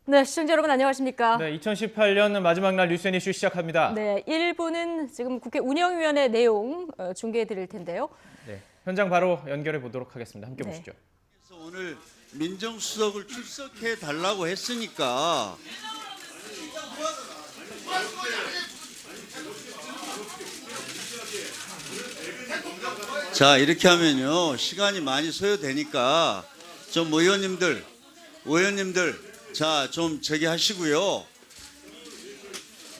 네, 시청자 여러분 안녕하십니까? 네, 2018년 마지막 날 뉴스 앤 이슈 시작합니다. 네, 1부는 지금 국회 운영위원회 내용 중계해 드릴 텐데요. 네, 현장 바로 연결해 보도록 하겠습니다. 함께 네. 보시죠. 그래서 오늘 민정수석을 출석해 달라고 했으니까 자, 이렇게 하면요 시간이 많이 소요되니까 좀 의원님들 자, 좀 저기 하시고요.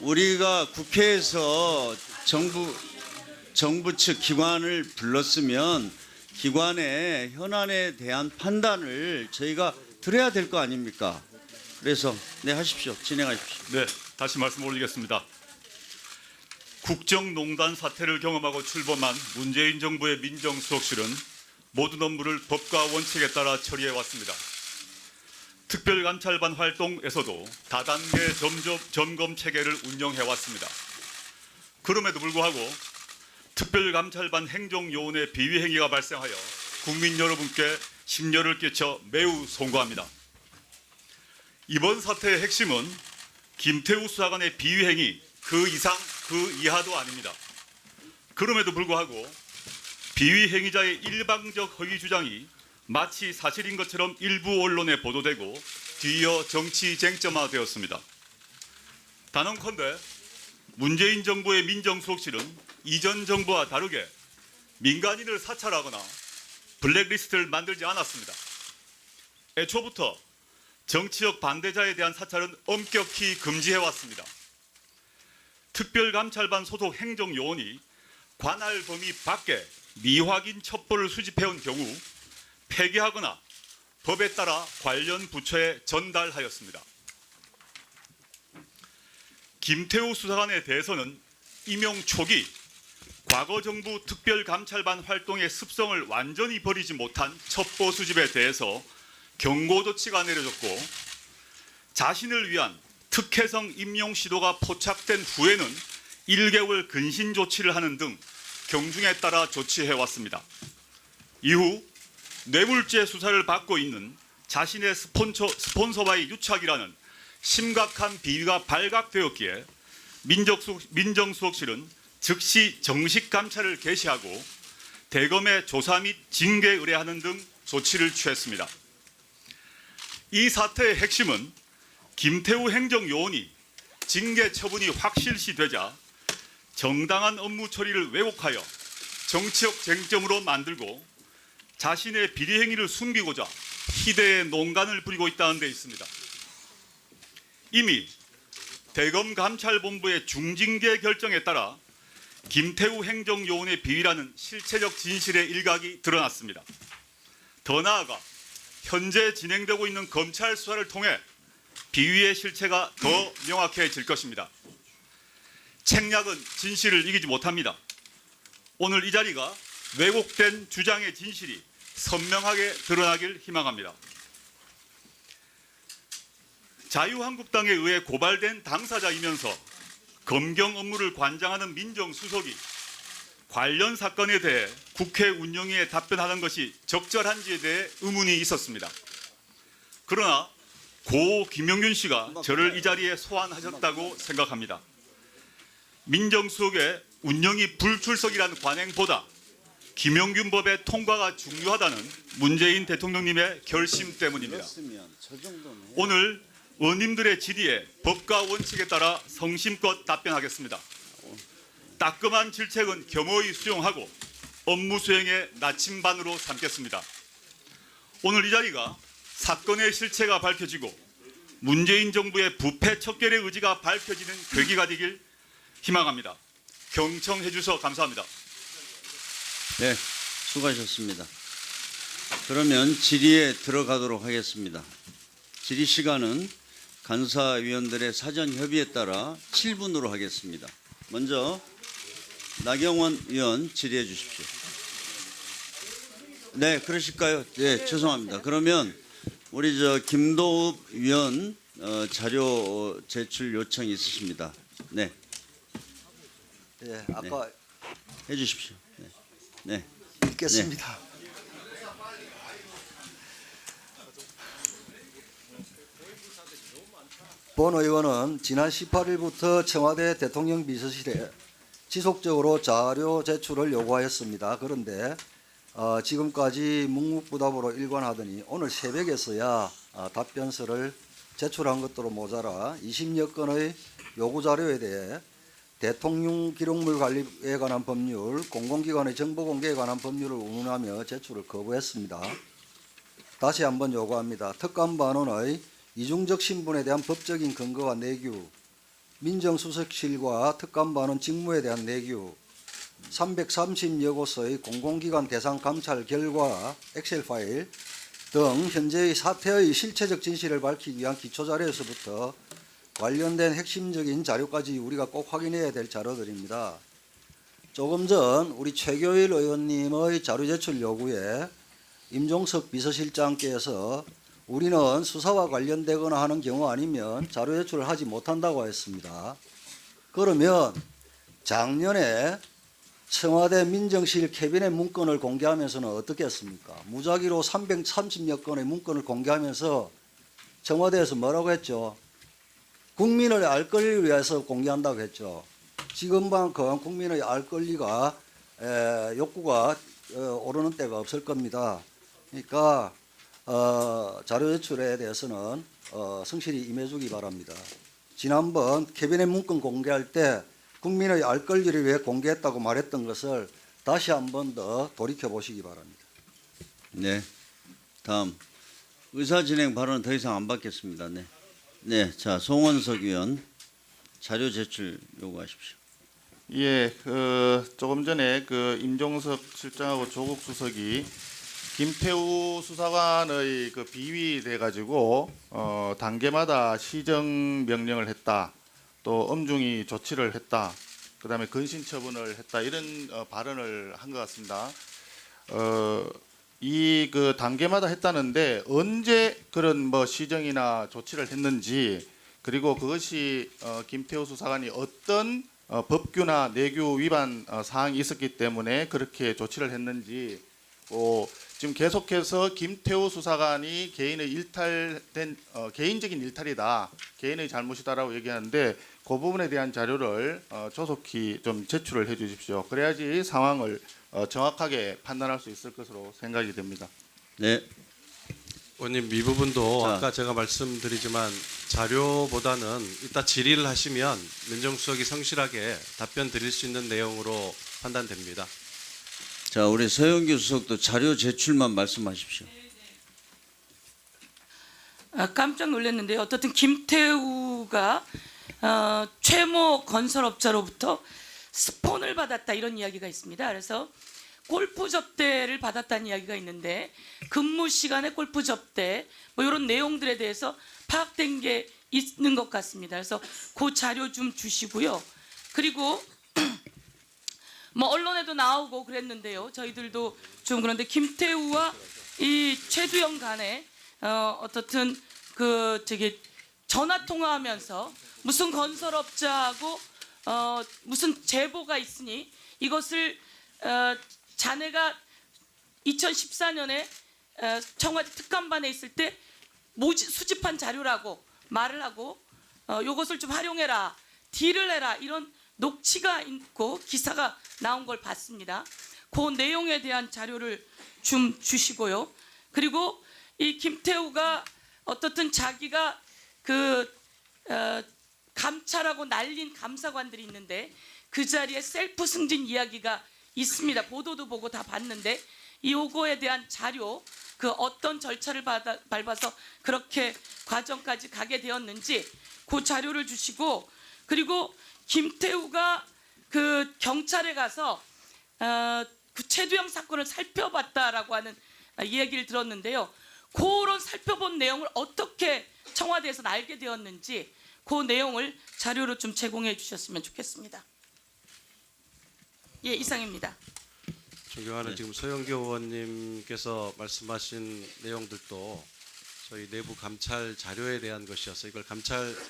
우리가 국회에서 정부 측 기관을 불렀으면 기관의 현안에 대한 판단을 저희가 드려야 될 거 아닙니까? 그래서 네, 하십시오. 진행하십시오. 네, 다시 말씀 올리겠습니다. 국정농단 사태를 경험하고 출범한 문재인 정부의 민정수석실은 모든 업무를 법과 원칙에 따라 처리해 왔습니다. 특별감찰반 활동에서도 다단계 점검 체계를 운영해 왔습니다. 그럼에도 불구하고 특별감찰반 행정요원의 비위 행위가 발생하여 국민 여러분께 심려를 끼쳐 매우 송구합니다. 이번 사태의 핵심은 김태우 수사관의 비위 행위 그 이상 그 이하도 아닙니다. 그럼에도 불구하고 비위 행위자의 일방적 허위 주장이 마치 사실인 것처럼 일부 언론에 보도되고 뒤이어 정치 쟁점화되었습니다. 단언컨대 문재인 정부의 민정수석실은 이전 정부와 다르게 민간인을 사찰하거나 블랙리스트를 만들지 않았습니다. 애초부터 정치적 반대자에 대한 사찰은 엄격히 금지해왔습니다. 특별감찰반 소속 행정요원이 관할 범위 밖에 미확인 첩보를 수집해온 경우 폐기하거나 법에 따라 관련 부처에 전달하였습니다. 김태우 수사관에 대해서는 임용 초기 과거 정부 특별감찰반 활동의 습성을 완전히 버리지 못한 첩보 수집에 대해서 경고 조치가 내려졌고 자신을 위한 특혜성 임용 시도가 포착된 후에는 1개월 근신 조치를 하는 등 경중에 따라 조치해왔습니다. 이후 뇌물죄 수사를 받고 있는 자신의 스폰서와의 유착이라는 심각한 비위가 발각되었기에 민정수석실은 즉시 정식 감찰을 개시하고 대검에 조사 및 징계 의뢰하는 등 조치를 취했습니다. 이 사태의 핵심은 김태우 행정요원이 징계 처분이 확실시되자 정당한 업무 처리를 왜곡하여 정치적 쟁점으로 만들고 자신의 비리 행위를 숨기고자 희대의 농간을 부리고 있다는 데 있습니다. 이미 대검감찰본부의 중징계 결정에 따라 김태우 행정요원의 비위라는 실체적 진실의 일각이 드러났습니다. 더 나아가 현재 진행되고 있는 검찰 수사를 통해 비위의 실체가 더 명확해질 것입니다. 책략은 진실을 이기지 못합니다. 오늘 이 자리가 왜곡된 주장의 진실이 선명하게 드러나길 희망합니다. 자유한국당에 의해 고발된 당사자이면서 검경 업무를 관장하는 민정수석이 관련 사건에 대해 국회 운영위에 답변하는 것이 적절한지에 대해 의문이 있었습니다. 그러나 고 김영균 씨가 저를 이 자리에 소환하셨다고 생각합니다. 민정수석의 운영위 불출석이라는 관행보다 김영균 법의 통과가 중요하다는 문재인 대통령님의 결심 때문입니다. 오늘 의원님들의 질의에 법과 원칙에 따라 성심껏 답변하겠습니다. 따끔한 질책은 겸허히 수용하고 업무 수행의 나침반으로 삼겠습니다. 오늘 이 자리가 사건의 실체가 밝혀지고 문재인 정부의 부패 척결의 의지가 밝혀지는 계기가 되길 희망합니다. 경청해 주셔서 감사합니다. 네, 수고하셨습니다. 그러면 질의에 들어가도록 하겠습니다. 질의 시간은 간사위원들의 사전 협의에 따라 7분으로 하겠습니다. 먼저 나경원 의원 질의해 주십시오. 네, 그러실까요? 네, 죄송합니다. 그러면 우리 김도읍 의원 자료 제출 요청이 있으십니다. 네. 네, 아까 해 주십시오. 네. 네. 읽겠습니다. 본 의원은 지난 18일부터 청와대 대통령 비서실에 지속적으로 자료 제출을 요구하였습니다. 그런데 지금까지 묵묵부답으로 일관하더니 오늘 새벽에서야 답변서를 제출한 것으로 모자라 20여 건의 요구 자료에 대해 대통령 기록물 관리에 관한 법률, 공공기관의 정보 공개에 관한 법률을 운운하며 제출을 거부했습니다. 다시 한번 요구합니다. 특감반원의 이중적 신분에 대한 법적인 근거와 내규, 민정수석실과 특감반원 직무에 대한 내규, 330여 곳의 공공기관 대상 감찰 결과 엑셀 파일 등 현재의 사태의 실체적 진실을 밝히기 위한 기초자료에서부터 관련된 핵심적인 자료까지 우리가 꼭 확인해야 될 자료들입니다. 조금 전 우리 최교일 의원님의 자료 제출 요구에 임종석 비서실장께서 우리는 수사와 관련되거나 하는 경우 아니면 자료 제출을 하지 못한다고 했습니다. 그러면 작년에 청와대 민정실 캐비넷 문건을 공개하면서는 어떻게 했습니까? 무작위로 330여 건의 문건을 공개하면서 청와대에서 뭐라고 했죠? 국민의 알 권리를 위해서 공개한다고 했죠. 지금만큼 국민의 알 권리가 욕구가 오르는 때가 없을 겁니다. 그러니까 자료 제출에 대해서는 성실히 임해주기 바랍니다. 지난번 캐비넷 문건 공개할 때 국민의 알 권리를 위해 공개했다고 말했던 것을 다시 한 번 더 돌이켜 보시기 바랍니다. 네. 다음 의사진행 발언은 더 이상 안 받겠습니다. 네. 네. 자, 송원석 의원 자료 제출 요구하십시오. 예, 조금 전에 임종석 실장하고 조국 수석이 김태우 수사관의 비위돼 가지고 단계마다 시정 명령을 했다. 또 엄중히 조치를 했다. 그다음에 근신 처분을 했다. 이런 발언을 한 것 같습니다. 이 단계마다 했다는데 언제 그런 시정이나 조치를 했는지, 그리고 그것이 김태우 수사관이 어떤 법규나 내규 위반 사항이 있었기 때문에 그렇게 조치를 했는지, 지금 계속해서 김태우 수사관이 개인의 일탈된 개인적인 일탈이다, 개인의 잘못이다라고 얘기하는데 그 부분에 대한 자료를 조속히 좀 제출을 해주십시오. 그래야지 상황을 정확하게 판단할 수 있을 것으로 생각이 됩니다. 네. 의원님, 이 부분도 자. 아까 제가 말씀드리지만 자료보다는 이따 질의를 하시면 민정수석이 성실하게 답변 드릴 수 있는 내용으로 판단됩니다. 자, 우리 서영교 수석도 자료 제출만 말씀하십시오. 깜짝 놀랐는데요. 어떻든 김태우가 최모 건설업자로부터 스폰을 받았다 이런 이야기가 있습니다. 그래서 골프 접대를 받았다는 이야기가 있는데 근무 시간에 골프 접대 이런 내용들에 대해서 파악된 게 있는 것 같습니다. 그래서 그 자료 좀 주시고요. 그리고 언론에도 나오고 그랬는데요. 저희들도 좀 그런데 김태우와 이 최두영 간에 어떻든 전화 통화하면서 무슨 건설업자하고 무슨 제보가 있으니 이것을 자네가 2014년에 청와대 특감반에 있을 때 수집한 자료라고 말을 하고 이것을 좀 활용해라, 딜을 해라 이런 녹취가 있고 기사가 나온 걸 봤습니다. 그 내용에 대한 자료를 좀 주시고요. 그리고 이 김태우가 어떻든 자기가 감찰하고 날린 감사관들이 있는데 그 자리에 셀프 승진 이야기가 있습니다. 보도도 보고 다 봤는데 요거에 대한 자료, 어떤 절차를 밟아서 그렇게 과정까지 가게 되었는지 그 자료를 주시고, 그리고 김태우가 경찰에 가서 최두영 사건을 살펴봤다라고 하는 이야기를 들었는데요. 그런 살펴본 내용을 어떻게 청와대에서 알게 되었는지 그 내용을 자료로 좀 제공해 주셨으면 좋겠습니다. 예, 이상입니다. 존경하는 네. 지금 서영교 의원님께서 말씀하신 내용들도 저희 내부 감찰 자료에 대한 것이어서 이걸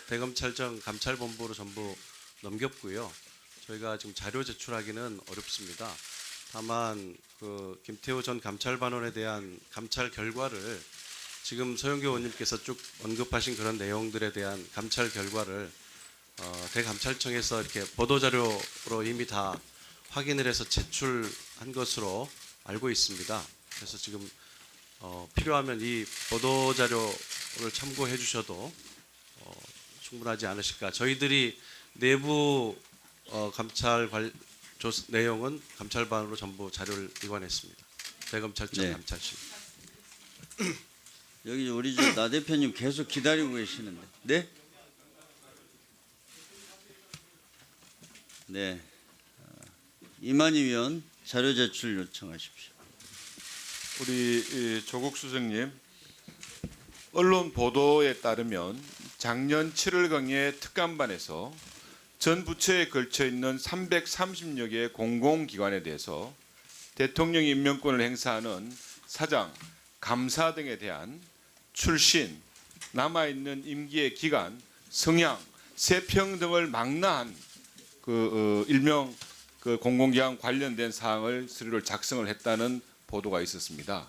대검찰청 감찰본부로 전부 넘겼고요. 저희가 지금 자료 제출하기는 어렵습니다. 다만 김태우 전 감찰반원에 대한 감찰 결과를 지금 서영교 의원님께서 쭉 언급하신 그런 내용들에 대한 감찰 결과를 대감찰청에서 이렇게 보도자료로 이미 다 확인을 해서 제출한 것으로 알고 있습니다. 그래서 지금 필요하면 이 보도자료를 참고해 주셔도 충분하지 않으실까. 저희들이 내부 감찰 내용은 감찰반으로 전부 자료를 이관했습니다. 대검찰청 네. 감찰실. 여기 우리 나 대표님 계속 기다리고 계시는데. 네? 네. 이만희 위원 자료 제출 요청하십시오. 우리 조국 수석님, 언론 보도에 따르면 작년 7월경에 특감반에서 전 부처에 걸쳐 있는 330여 개의 공공기관에 대해서 대통령 임명권을 행사하는 사장, 감사 등에 대한 출신, 남아있는 임기의 기간, 성향, 세평 등을 망라한 일명 공공기관 관련된 사항을 서류를 작성을 했다는 보도가 있었습니다.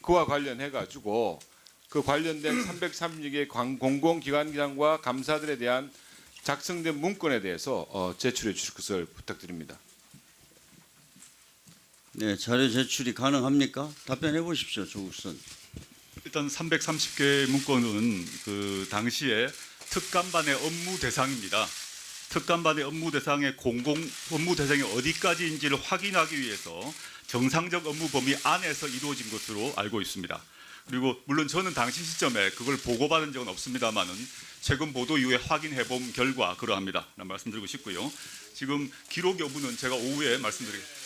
그와 관련해 가지고 그 관련된 330여 개의 공공기관장과 감사들에 대한 작성된 문건에 대해서 제출해 주실 것을 부탁드립니다. 네, 자료 제출이 가능합니까? 답변해 보십시오, 조국 수석. 일단 330개 문건은 그 당시에 특감반의 업무 대상입니다. 특감반의 업무 대상의 업무 대상이 어디까지인지를 확인하기 위해서 정상적 업무 범위 안에서 이루어진 것으로 알고 있습니다. 그리고 물론 저는 당시 시점에 그걸 보고받은 적은 없습니다만은 최근 보도 이후에 확인해 본 결과 그러합니다. 라는 말씀드리고 싶고요. 지금 기록 여부는 제가 오후에 말씀드리겠습니다.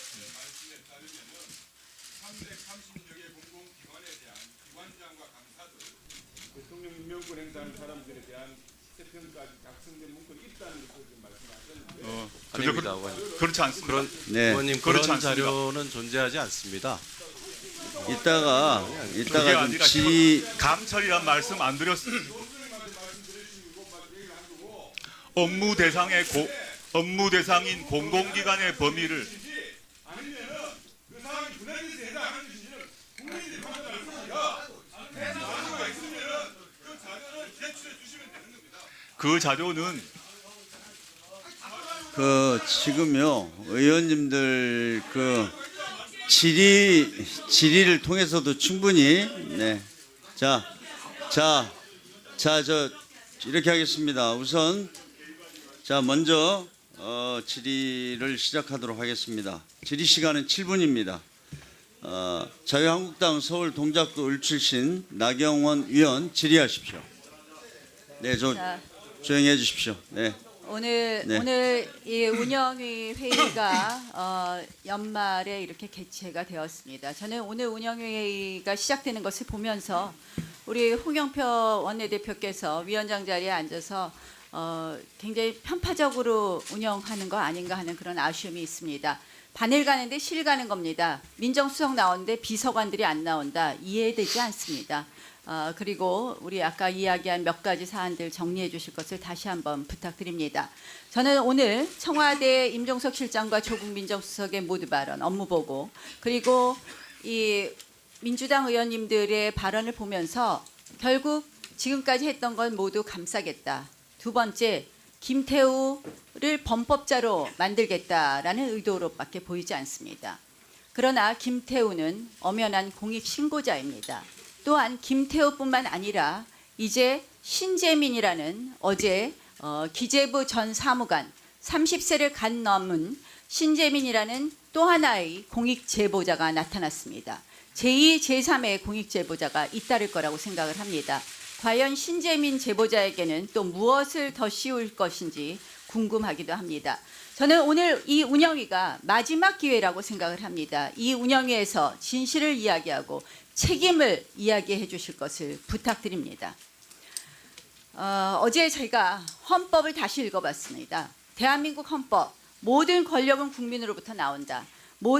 대통령 임명권 행사하는 사람들에 대한 세평까지 작성된 문건이 있다는 것을 지금 말씀하셨는데 아닙니다, 의원님. 그렇지 않습니다. 네. 의원님 그렇지 그런 않습니다. 자료는 존재하지 않습니다. 이따가 그게 좀 아니라 감찰이란 말씀 안 드렸습니다. 업무 대상인 공공기관의 범위를 그 자료는 지금요 의원님들 질의를 통해서도 충분히 저 이렇게 하겠습니다. 우선 먼저 질의를 시작하도록 하겠습니다. 질의 시간은 7분입니다. 자유한국당 서울 동작구 을 출신 나경원 의원 질의하십시오. 네, 조용히 해주십시오. 네. 오늘 이 운영위 회의가 연말에 이렇게 개최가 되었습니다. 저는 오늘 운영회의가 시작되는 것을 보면서 우리 홍영표 원내대표께서 위원장 자리에 앉아서 굉장히 편파적으로 운영하는 거 아닌가 하는 그런 아쉬움이 있습니다. 바늘 가는데 실 가는 겁니다. 민정수석 나오는데 비서관들이 안 나온다. 이해되지 않습니다. 그리고 우리 아까 이야기한 몇 가지 사안들 정리해 주실 것을 다시 한번 부탁드립니다. 저는 오늘 청와대 임종석 실장과 조국 민정수석의 모두 발언, 업무 보고 그리고 이 민주당 의원님들의 발언을 보면서 결국 지금까지 했던 건 모두 감싸겠다. 두 번째, 김태우를 범법자로 만들겠다라는 의도로밖에 보이지 않습니다. 그러나 김태우는 엄연한 공익신고자입니다. 또한 김태우뿐만 아니라 이제 신재민이라는 어제 기재부 전 사무관 30세를 간 넘은 신재민이라는 또 하나의 공익제보자가 나타났습니다. 제2, 제3의 공익제보자가 잇따를 거라고 생각을 합니다. 과연 신재민 제보자에게는 또 무엇을 더 씌울 것인지 궁금하기도 합니다. 저는 오늘 이 운영위가 마지막 기회라고 생각을 합니다. 이 운영위에서 진실을 이야기하고 책임을 이야기해 주실 것을 부탁드립니다. 어제 제가 헌법을 다시 읽어봤습니다. 대한민국 헌법, 모든 권력은 국민으로부터 나온다.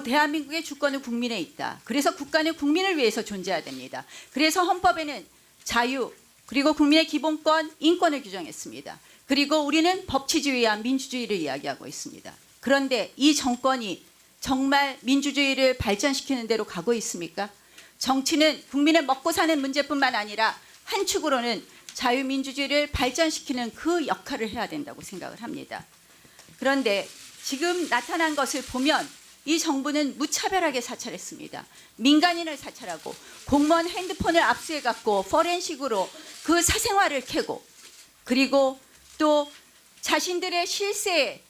대한민국의 주권은 국민에 있다. 그래서 국가는 국민을 위해서 존재해야 됩니다. 그래서 헌법에는 자유, 그리고 국민의 기본권, 인권을 규정했습니다. 그리고 우리는 법치주의와 민주주의를 이야기하고 있습니다. 그런데 이 정권이 정말 민주주의를 발전시키는 대로 가고 있습니까? 정치는 국민의 먹고 사는 문제뿐만 아니라 한 축으로는 자유민주주의를 발전시키는 그 역할을 해야 된다고 생각을 합니다. 그런데 지금 나타난 것을 보면 이 정부는 무차별하게 사찰했습니다. 민간인을 사찰하고 공무원 핸드폰을 압수해갖고 포렌식으로 그 사생활을 캐고 그리고 또 자신들의 실세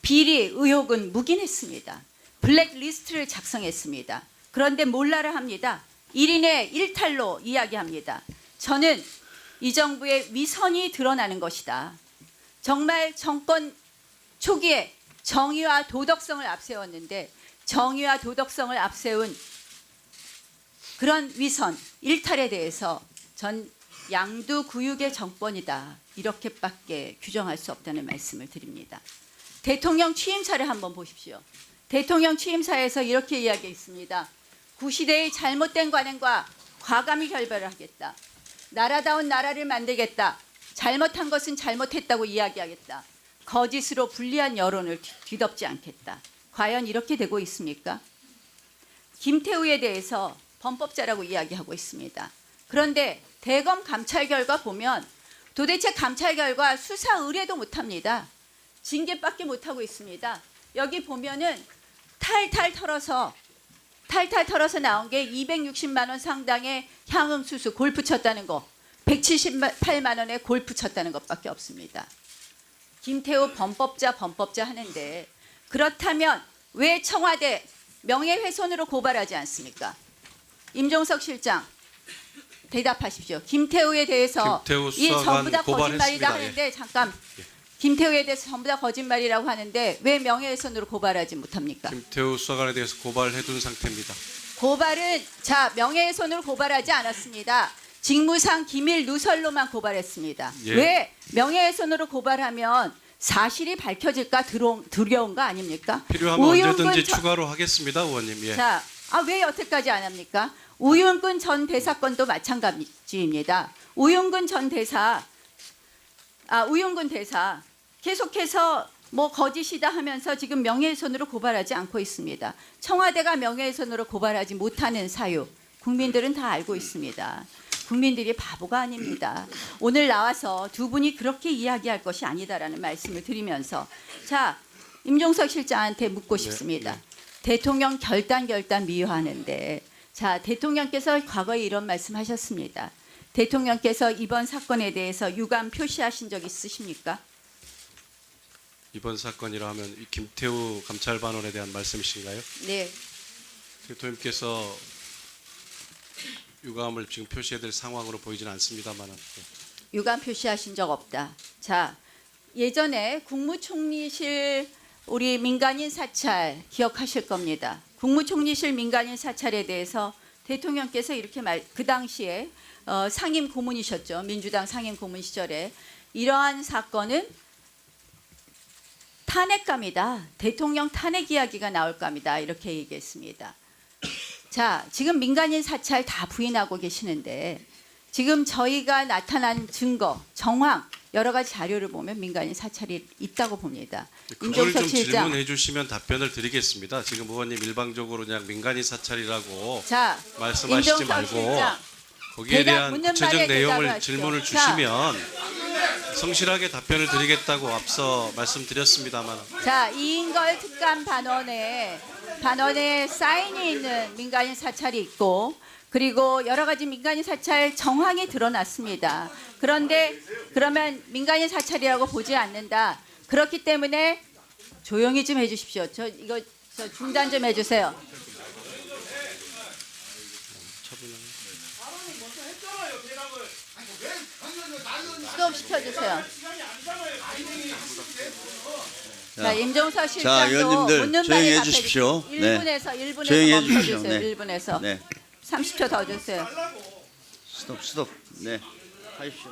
비리 의혹은 묵인했습니다. 블랙리스트를 작성했습니다. 그런데 몰라라 합니다. 1인의 일탈로 이야기합니다. 저는 이 정부의 위선이 드러나는 것이다. 정말 정권 초기에 정의와 도덕성을 앞세웠는데 정의와 도덕성을 앞세운 그런 위선, 일탈에 대해서 전 양두구육의 정권이다. 이렇게밖에 규정할 수 없다는 말씀을 드립니다. 대통령 취임사를 한번 보십시오. 대통령 취임사에서 이렇게 이야기했습니다. 구시대의 잘못된 관행과 과감히 결별을 하겠다. 나라다운 나라를 만들겠다. 잘못한 것은 잘못했다고 이야기하겠다. 거짓으로 불리한 여론을 뒤덮지 않겠다. 과연 이렇게 되고 있습니까? 김태우에 대해서 범법자라고 이야기하고 있습니다. 그런데 대검 감찰 결과 보면 도대체 감찰 결과 수사 의뢰도 못합니다. 징계밖에 못하고 있습니다. 여기 보면은 탈탈 털어서 나온 게 260만 원 상당의 향응수수 골프 쳤다는 거, 178만 원에 골프 쳤다는 것밖에 없습니다. 김태우 범법자 하는데 그렇다면 왜 청와대 명예훼손으로 고발하지 않습니까? 임종석 실장 대답하십시오. 김태우에 대해서 김태우 이 전부 다 수사관 거짓말이다 고발했습니다. 하는데 잠깐 김태우에 대해서 전부 다 거짓말이라고 하는데 왜 명예훼손으로 고발하지 못합니까? 김태우 수사관에 대해서 고발해둔 상태입니다. 고발은 명예훼손으로 고발하지 않았습니다. 직무상 기밀 누설로만 고발했습니다. 예. 왜 명예훼손으로 고발하면 사실이 밝혀질까 두려운 거 아닙니까? 필요하면 우윤근 언제든지 전- 추가로 하겠습니다, 의원님. 예. 자, 왜 여태까지 안 합니까? 우윤근 전 대사 건도 마찬가지입니다. 우윤근 대사 계속해서 거짓이다 하면서 지금 명예훼손으로 고발하지 않고 있습니다. 청와대가 명예훼손으로 고발하지 못하는 사유 국민들은 다 알고 있습니다. 국민들이 바보가 아닙니다. 오늘 나와서 두 분이 그렇게 이야기할 것이 아니다라는 말씀을 드리면서 자, 임종석 실장한테 묻고 싶습니다. 대통령 결단 미화하는데 자, 대통령께서 과거에 이런 말씀하셨습니다. 대통령께서 이번 사건에 대해서 유감 표시하신 적 있으십니까? 이번 사건이라 하면 이 김태우 감찰반원에 대한 말씀이신가요? 네. 대통령께서 유감을 지금 표시해야 될 상황으로 보이지는 않습니다만 유감 표시하신 적 없다. 자, 예전에 국무총리실 우리 민간인 사찰 기억하실 겁니다. 국무총리실 민간인 사찰에 대해서 대통령께서 이렇게 그 당시에 상임 고문이셨죠. 민주당 상임 고문 시절에 이러한 사건은 탄핵감이다. 대통령 탄핵 이야기가 나올 감이다. 이렇게 얘기했습니다. 자, 지금 민간인 사찰 다 부인하고 계시는데 지금 저희가 나타난 증거, 정황 여러 가지 자료를 보면 민간인 사찰이 있다고 봅니다. 그걸 임종석 좀 실장. 질문해 주시면 답변을 드리겠습니다. 지금 의원님 일방적으로 그냥 민간인 사찰이라고 자, 말씀하시지 임종석 말고 실장. 거기에 대한 묻는 구체적 말에 내용을 대답을 질문을 하십시오. 자. 주시면 성실하게 답변을 드리겠다고 앞서 말씀드렸습니다만 자, 이인걸 특감 반원에 사인이 있는 민간인 사찰이 있고 그리고 여러 가지 민간인 사찰 정황이 드러났습니다. 그런데 그러면 민간인 사찰이라고 보지 않는다. 그렇기 때문에 조용히 좀 해주십시오. 저 중단 좀 해주세요. 스톱 시켜주세요. 자, 임종석 실장도 의원님들 묻는 조용히 말에 해주십시오. 네. 1분에서 조용히 멈춰주세요. 해주십시오. 네. 1분에서 네. 30초 더 주세요. 스톱. 네. 하십시오.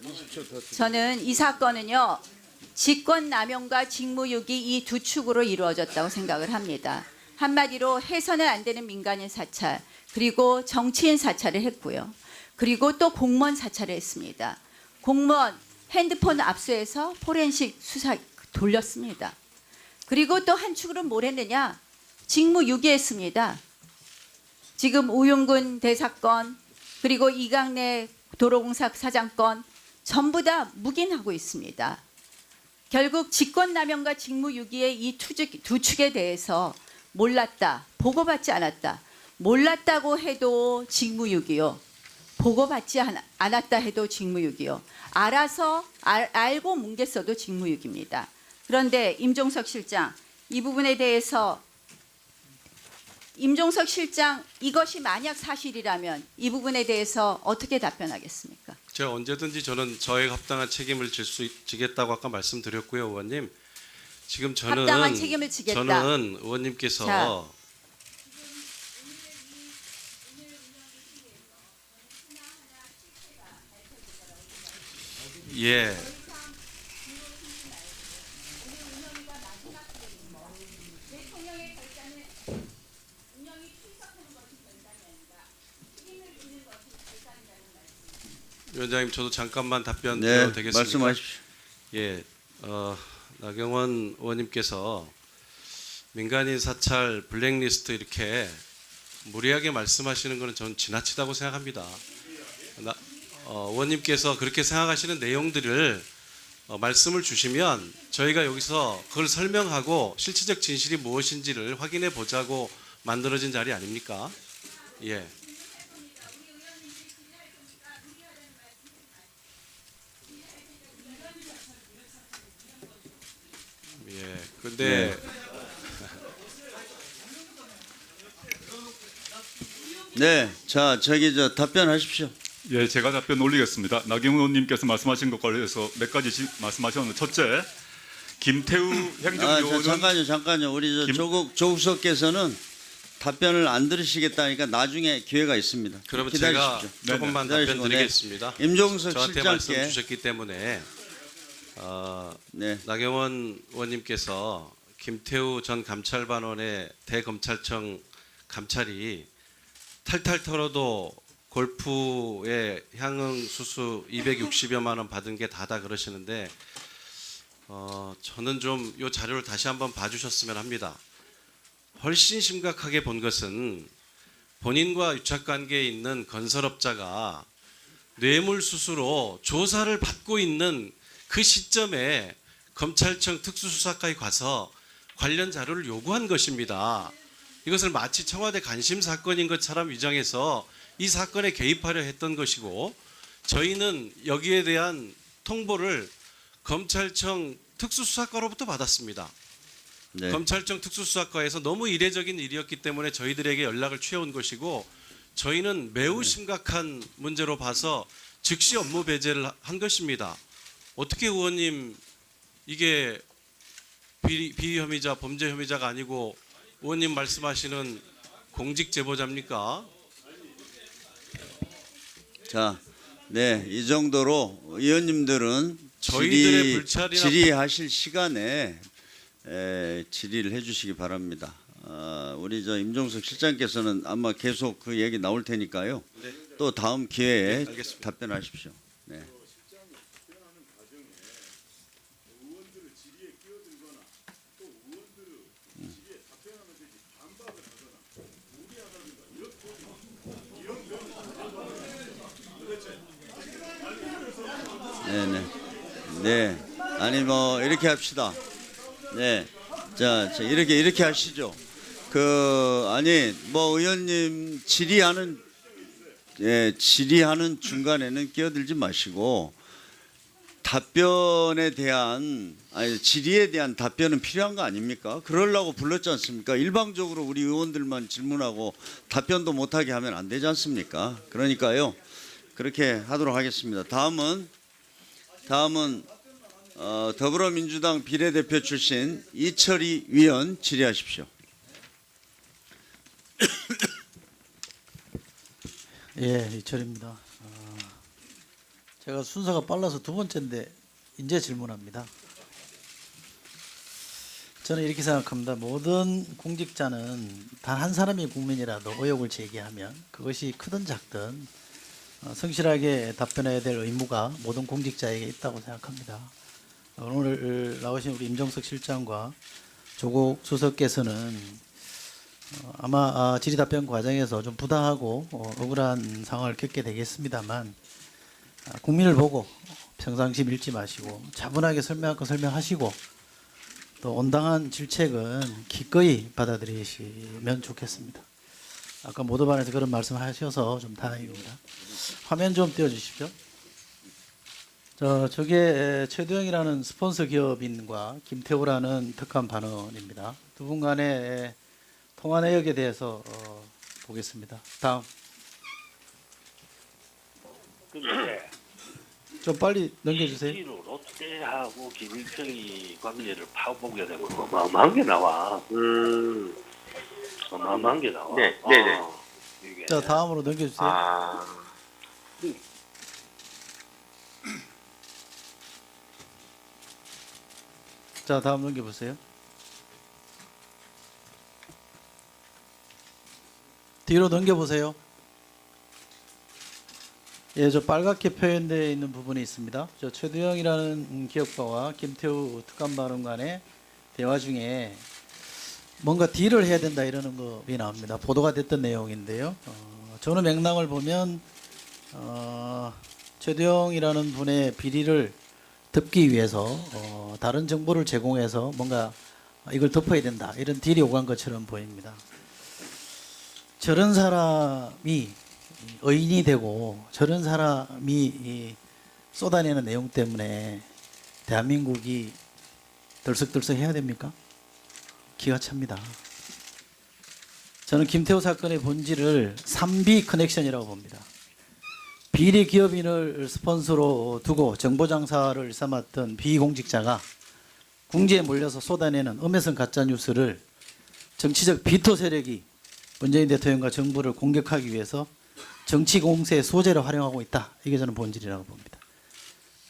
20초 더. 저는 이 사건은요. 직권남용과 직무유기 이 두 축으로 이루어졌다고 생각을 합니다. 한마디로 해서는 안 되는 민간인 사찰 그리고 정치인 사찰을 했고요. 그리고 또 공무원 사찰을 했습니다. 공무원 핸드폰 압수해서 포렌식 수사 돌렸습니다. 그리고 또 한 축으로 뭘 했느냐? 직무유기했습니다. 지금 우윤근 대사건 그리고 이강래 도로공사 사장건 전부 다 묵인하고 있습니다. 결국 직권남용과 직무유기의 이 두 축에 대해서 몰랐다, 보고받지 않았다. 몰랐다고 해도 직무유기요. 보고받지 않았다 해도 직무유기요. 알고 뭉갰어도 직무유기입니다. 그런데 임종석 실장, 이 부분에 대해서 임종석 실장 이것이 만약 사실이라면 이 부분에 대해서 어떻게 답변하겠습니까? 제가 언제든지 저는 저에 합당한 책임을 지겠다고 아까 말씀드렸고요, 의원님. 지금 저는 합당한 책임을 지겠다. 저는 의원님께서 자. 예. 위원장님, 저도 잠깐만 답변 드려도 네, 되겠습니까? 말씀하십시오. 예, 나경원 의원님께서 민간인 사찰 블랙리스트 이렇게 무리하게 말씀하시는 것은 저는 지나치다고 생각합니다. 의원님께서 그렇게 생각하시는 내용들을 말씀을 주시면 저희가 여기서 그걸 설명하고 실체적 진실이 무엇인지를 확인해 보자고 만들어진 자리 아닙니까? 예. 예. 근데 네, 자 저기 저 답변하십시오. 예, 제가 답변 올리겠습니다. 나경원 의원님께서 말씀하신 것과 관련해서 몇 가지 말씀하셨는데, 첫째, 김태우 행정요원은 잠깐요. 우리 저 조국석께서는 답변을 안 들으시겠다니까 나중에 기회가 있습니다. 그러면 기다리십시오. 제가 조금만 기다리시고, 답변 드리겠습니다. 임종석 저한테 말씀 실장께 주셨기 때문에 네. 나경원 의원님께서 김태우 전 감찰반원의 대검찰청 감찰이 탈탈 털어도 골프의 향응 수수 260여만 원 받은 게 다다 그러시는데 저는 좀 이 자료를 다시 한번 봐주셨으면 합니다. 훨씬 심각하게 본 것은 본인과 유착관계에 있는 건설업자가 뇌물수수로 조사를 받고 있는 그 시점에 검찰청 특수수사과에 가서 관련 자료를 요구한 것입니다. 이것을 마치 청와대 관심 사건인 것처럼 위장해서 이 사건에 개입하려 했던 것이고, 저희는 여기에 대한 통보를 검찰청 특수수사과로부터 받았습니다. 네. 검찰청 특수수사과에서 너무 이례적인 일이었기 때문에 저희들에게 연락을 취해온 것이고, 저희는 매우 심각한 문제로 봐서 즉시 업무 배제를 한 것입니다. 어떻게 의원님, 이게 비위 혐의자, 범죄 혐의자가 아니고 의원님 말씀하시는 공직 제보자입니까? 자, 네, 이 정도로 의원님들은 저희들의 불찰이나 질의하실 시간에 질의를 해주시기 바랍니다. 우리 저 임종석 실장께서는 아마 계속 그 얘기 나올 테니까요. 네. 또 다음 기회에 네, 알겠습니다. 답변하십시오. 네. 네네. 네. 아니 뭐 이렇게 합시다. 네. 자 이렇게 하시죠. 아니 뭐 의원님 질의하는 중간에는 끼어들지 마시고 답변에 대한 질의에 대한 답변은 필요한 거 아닙니까? 그러려고 불렀지 않습니까? 일방적으로 우리 의원들만 질문하고 답변도 못하게 하면 안 되지 않습니까? 그러니까요. 그렇게 하도록 하겠습니다. 다음은 더불어민주당 비례대표 출신 이철희 위원 질의하십시오. 예, 이철입니다. 제가 순서가 빨라서 두 번째인데 이제 질문합니다. 저는 이렇게 생각합니다. 모든 공직자는 단 한 사람의 국민이라도 의혹을 제기하면 그것이 크든 작든 성실하게 답변해야 될 의무가 모든 공직자에게 있다고 생각합니다. 오늘 나오신 우리 임종석 실장과 조국 수석께서는 아마 질의 답변 과정에서 좀 부당하고 억울한 상황을 겪게 되겠습니다만 국민을 보고 평상심 잃지 마시고 차분하게 설명할 거 설명하시고 또 온당한 질책은 기꺼이 받아들이시면 좋겠습니다. 아까 모두반에서 그런 말씀하셔서 좀 다행입니다. 화면 좀 띄워주십시오. 저게 최두영이라는 스폰서 기업인과 김태우라는 특감 반원입니다. 두 분 간의 통화 내역에 대해서 보겠습니다. 다음. 근데 좀 빨리 넘겨주세요. 롯데하고 김일성이 관계를 파보게 되면 어마어마한 게 나와. 어마어마한 게 나와. 네, 네네. 이게. 자, 다음으로 넘겨주세요. 자, 다음 넘겨보세요. 뒤로 넘겨보세요. 예, 저 빨갛게 표현되어 있는 부분이 있습니다. 저 최두영이라는 기업가와 김태우 특감반원 간의 대화 중에 뭔가 딜을 해야 된다 이러는 것이 나옵니다. 보도가 됐던 내용인데요. 저는 맥락을 보면 최두영이라는 분의 비리를 덮기 위해서 다른 정보를 제공해서 뭔가 이걸 덮어야 된다 이런 딜이 오간 것처럼 보입니다. 저런 사람이 의인이 되고 저런 사람이 쏟아내는 내용 때문에 대한민국이 들썩들썩 해야 됩니까? 기가 찹니다. 저는 김태우 사건의 본질을 3B 커넥션이라고 봅니다. 비리 기업인을 스폰서로 두고 정보 장사를 삼았던 비공직자가 궁지에 몰려서 쏟아내는 음해성 가짜 뉴스를 정치적 비토 세력이 문재인 대통령과 정부를 공격하기 위해서 정치 공세의 소재로 활용하고 있다. 이게 저는 본질이라고 봅니다.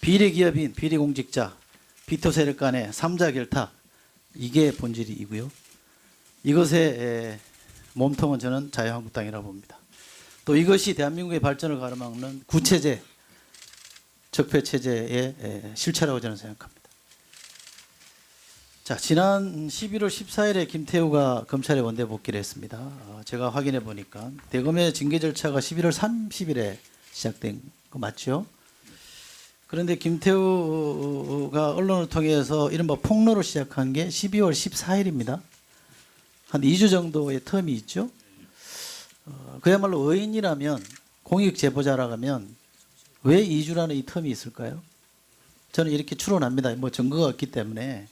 비리 기업인, 비리 공직자, 비토 세력 간의 3자 결탁 이게 본질이고요. 이것의 몸통은 저는 자유한국당이라고 봅니다. 또 이것이 대한민국의 발전을 가로막는 구체제, 적폐체제의 실체라고 저는 생각합니다. 자, 지난 11월 14일에 김태우가 검찰에 원대 복귀를 했습니다. 제가 확인해 보니까 대검의 징계 절차가 11월 30일에 시작된 거 맞죠? 그런데 김태우가 언론을 통해서 이른바 폭로를 시작한 게 12월 14일입니다. 한 2주 정도의 텀이 있죠. 그야말로 의인이라면 공익 제보자라면 왜 2주라는 이 텀이 있을까요? 저는 이렇게 추론합니다. 뭐 증거가 없기 때문에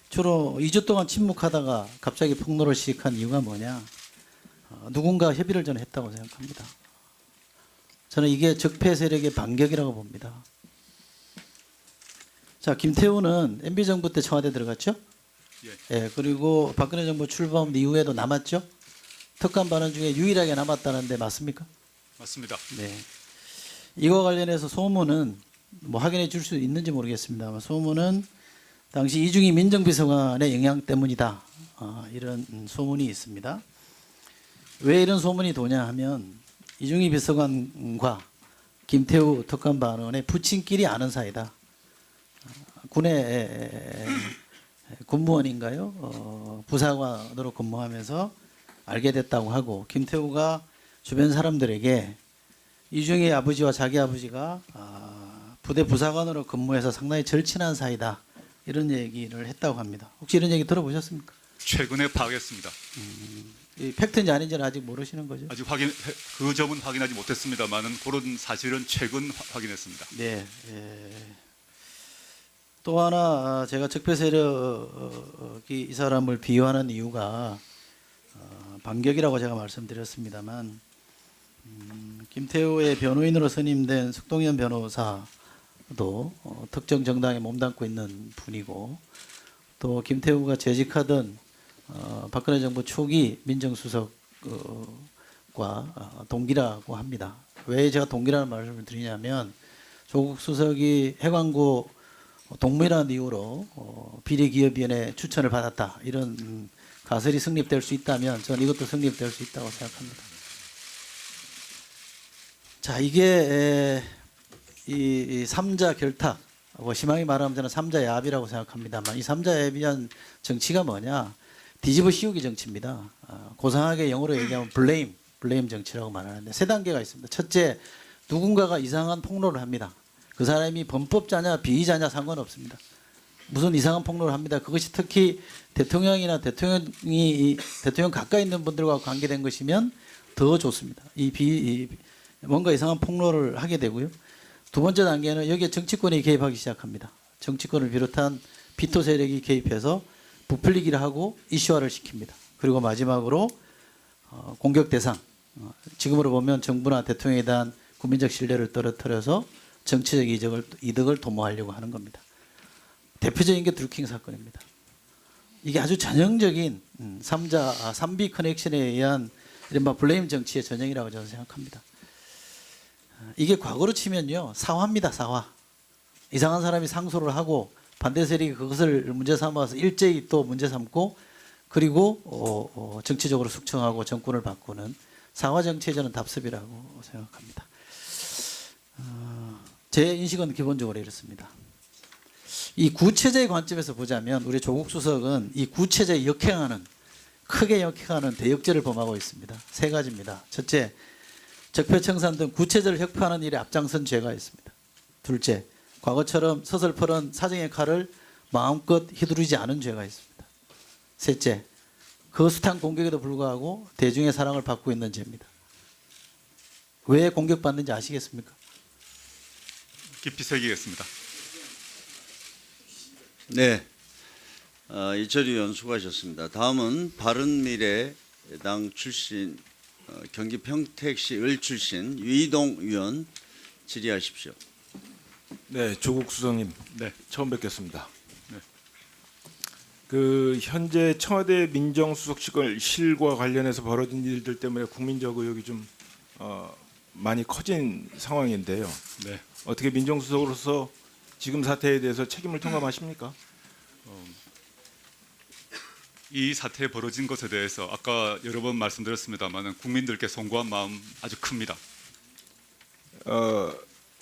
주로 2주 동안 침묵하다가 갑자기 폭로를 시작한 이유가 뭐냐? 누군가 협의를 저는 했다고 생각합니다. 저는 이게 적폐 세력의 반격이라고 봅니다. 자, 김태우는 MB 정부 때 청와대 들어갔죠? 예, 그리고 박근혜 정부 출범 이후에도 남았죠? 특감 반원 중에 유일하게 남았다는데 맞습니까? 맞습니다. 네. 이와 관련해서 소문은 뭐 확인해 줄 수 있는지 모르겠습니다만 소문은 당시 이중희 민정비서관의 영향 때문이다. 이런 소문이 있습니다. 왜 이런 소문이 도냐 하면 이중희 비서관과 김태우 특감 반원의 부친끼리 아는 사이다. 군의 군무원인가요? 부사관으로 근무하면서 알게 됐다고 하고 김태우가 주변 사람들에게 이중희 아버지와 자기 아버지가 부대 부사관으로 근무해서 상당히 절친한 사이다. 이런 얘기를 했다고 합니다. 혹시 이런 얘기 들어보셨습니까? 최근에 파악했습니다. 이 팩트인지 아닌지는 아직 모르시는 거죠? 아직 그 점은 확인하지 못했습니다만은 그런 사실은 최근 확인했습니다. 네. 또 하나 제가 적폐 세력이 이 사람을 비유하는 이유가 반격이라고 제가 말씀드렸습니다만 김태우의 변호인으로 선임된 석동현 변호사도 특정 정당에 몸담고 있는 분이고 또 김태우가 재직하던 박근혜 정부 초기 민정수석과 동기라고 합니다. 왜 제가 동기라는 말씀을 드리냐면 조국 수석이 해관구 동무이라는 이유로 비리기업위원회 추천을 받았다. 이런 가설이 성립될 수 있다면 저는 이것도 성립될 수 있다고 생각합니다. 자, 이게 이 3자 결탁, 심하게 말하면 저는 3자 야합이라고 생각합니다만 이 3자 야합에 대한 정치가 뭐냐? 뒤집어 씌우기 정치입니다. 고상하게 영어로 얘기하면 블레임 정치라고 말하는데 세 단계가 있습니다. 첫째, 누군가가 이상한 폭로를 합니다. 그 사람이 범법자냐 비의자냐 상관없습니다. 무슨 이상한 폭로를 합니다. 그것이 특히 대통령이나 대통령 가까이 있는 분들과 관계된 것이면 더 좋습니다. 뭔가 이상한 폭로를 하게 되고요. 두 번째 단계는 여기에 정치권이 개입하기 시작합니다. 정치권을 비롯한 비토 세력이 개입해서 부풀리기를 하고 이슈화를 시킵니다. 그리고 마지막으로 공격 대상, 지금으로 보면 정부나 대통령에 대한 국민적 신뢰를 떨어뜨려서 정치적 이득을 도모하려고 하는 겁니다. 대표적인 게 드루킹 사건입니다. 이게 아주 전형적인 3B 커넥션에 의한 이른바 블레임 정치의 전형이라고 저는 생각합니다. 이게 과거로 치면요, 사화입니다. 사화. 이상한 사람이 상소를 하고 반대 세력이 그것을 문제 삼아서 일제히 또 문제 삼고 그리고 정치적으로 숙청하고 정권을 바꾸는 사화 정치의 저는 답습이라고 생각합니다. 제 인식은 기본적으로 이렇습니다. 이 구체제의 관점에서 보자면 우리 조국 수석은 이 구체제에 크게 역행하는 대역죄를 범하고 있습니다. 세 가지입니다. 첫째, 적폐청산 등 구체제를 혁파하는 일에 앞장선 죄가 있습니다. 둘째, 과거처럼 서슬퍼런 사정의 칼을 마음껏 휘두르지 않은 죄가 있습니다. 셋째, 그 숱한 공격에도 불구하고 대중의 사랑을 받고 있는 죄입니다. 왜 공격받는지 아시겠습니까? 깊이 새기겠습니다. 네, 이철희 의원 수고하셨습니다. 다음은 바른미래당 출신 경기 평택시 을 출신 유이동 의원 질의하십시오. 네, 조국 수석님, 네. 처음 뵙겠습니다. 네. 그 현재 청와대 민정수석실과 관련해서 벌어진 일들 때문에 국민적 의혹이 좀 많이 커진 상황인데요. 네. 어떻게 민정수석으로서 지금 사태에 대해서 책임을 통감하십니까? 이 사태에 벌어진 것에 대해서 아까 여러 번 말씀드렸습니다만 국민들께 송구한 마음 아주 큽니다.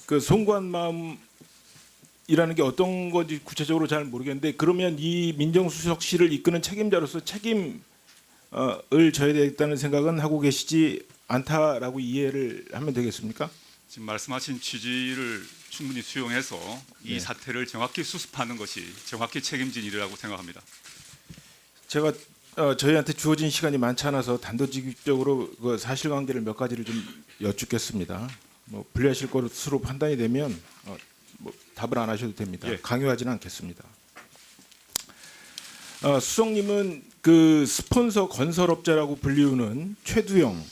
그 송구한 마음이라는 게 어떤 건지 구체적으로 잘 모르겠는데 그러면 이 민정수석실을 이끄는 책임자로서 책임을 져야 되겠다는 생각은 하고 계시지 않다라고 이해를 하면 되겠습니까? 지금 말씀하신 취지를 충분히 수용해서 이 사태를 정확히 수습하는 것이 정확히 책임진 일이라고 생각합니다. 제가 저희한테 주어진 시간이 많지 않아서 단도직입적으로 그 사실관계를 몇 가지를 좀 여쭙겠습니다. 뭐 불리하실 것으로 판단이 되면 뭐 답을 안 하셔도 됩니다. 예. 강요하지는 않겠습니다. 수석님은 그 스폰서 건설업자라고 불리우는 최두영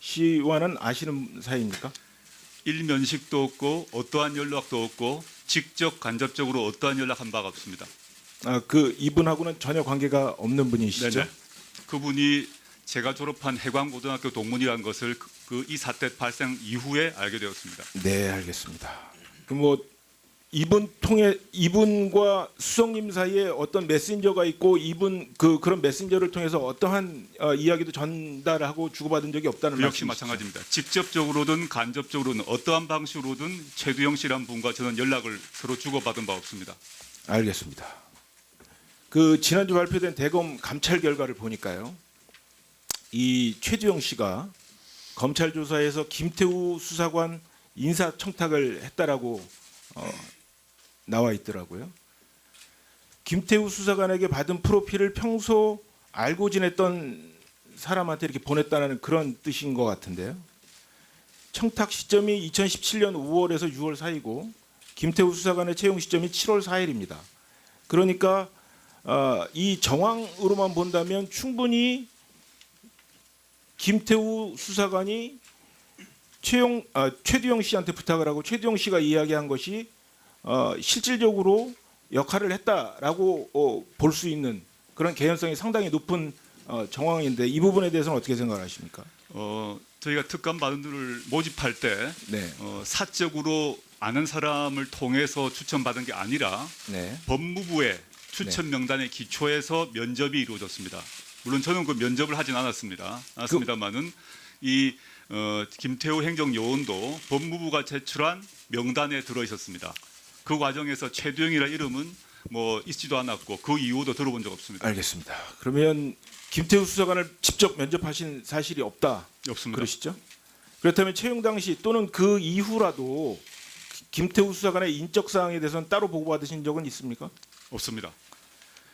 씨와는 아시는 사이입니까? 일면식도 없고 어떠한 연락도 없고 직접 간접적으로 어떠한 연락한 바가 없습니다. 그 이분하고는 전혀 관계가 없는 분이시죠? 네네. 그분이 제가 졸업한 해광고등학교 동문이라는 것을 이 사태 발생 이후에 알게 되었습니다. 네, 알겠습니다. 그 뭐 이분과 수석님 사이에 어떤 메신저가 있고 그런 메신저를 통해서 어떠한 이야기도 전달하고 주고받은 적이 없다는 그 역시 말씀이시죠? 마찬가지입니다. 직접적으로든 간접적으로든 어떠한 방식으로든 최두영 씨란 분과 저는 연락을 서로 주고받은 바 없습니다. 알겠습니다. 그 지난주 발표된 대검 감찰 결과를 보니까요, 이 최두영 씨가 검찰 조사에서 김태우 수사관 인사 청탁을 했다라고 나와 있더라고요. 김태우 수사관에게 받은 프로필을 평소 알고 지냈던 사람한테 이렇게 보냈다는 그런 뜻인 것 같은데요. 청탁 시점이 2017년 5월에서 6월 사이고 김태우 수사관의 채용 시점이 7월 4일입니다. 그러니까 이 정황으로만 본다면 충분히 김태우 수사관이 최두영 씨한테 부탁을 하고 최두영 씨가 이야기한 것이 실질적으로 역할을 했다라고 볼 수 있는 그런 개연성이 상당히 높은 정황인데 이 부분에 대해서는 어떻게 생각하십니까? 저희가 특감 반들을 모집할 때 네. 사적으로 아는 사람을 통해서 추천받은 게 아니라 네. 법무부의 추천 명단에 기초해서 면접이 이루어졌습니다. 물론 저는 그 면접을 하진 않았습니다만은 이 김태우 행정요원도 법무부가 제출한 명단에 들어 있었습니다. 그 과정에서 최두영이라는 이름은 뭐 있지도 않았고 그 이유도 들어본 적 없습니다. 알겠습니다. 그러면 김태우 수사관을 직접 면접하신 사실이 없다. 없습니다. 그러시죠? 그렇다면 채용 당시 또는 그 이후라도 김태우 수사관의 인적 사항에 대해서는 따로 보고받으신 적은 있습니까? 없습니다.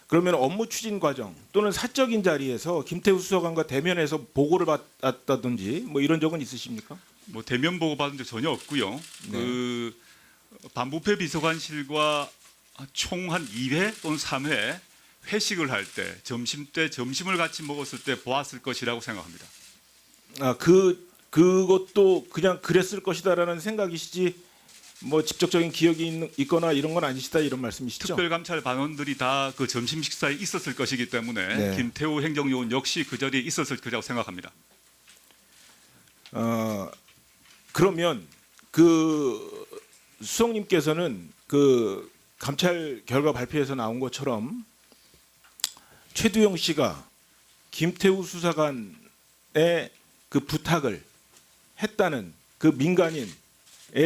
그러면 업무 추진 과정 또는 사적인 자리에서 김태우 수사관과 대면해서 보고를 받았다든지 뭐 이런 적은 있으십니까? 뭐 대면 보고 받은 적 전혀 없고요. 네. 그 반부패 비서관실과 총 한 2회 또는 3회 회식을 할 때 점심 때 점심을 같이 먹었을 때 보았을 것이라고 생각합니다. 아, 그것도 그냥 그랬을 것이다라는 생각이시지 뭐 직접적인 기억이 있거나 이런 건 아니시다 이런 말씀이시죠? 특별감찰 반원들이 다 그 점심 식사에 있었을 것이기 때문에 네. 김태우 행정요원 역시 그 자리에 있었을 거라고 생각합니다. 그러면 그 수석님께서는 그 감찰 결과 발표에서 나온 것처럼 최두영 씨가 김태우 수사관의 그 부탁을 했다는 그 민간인에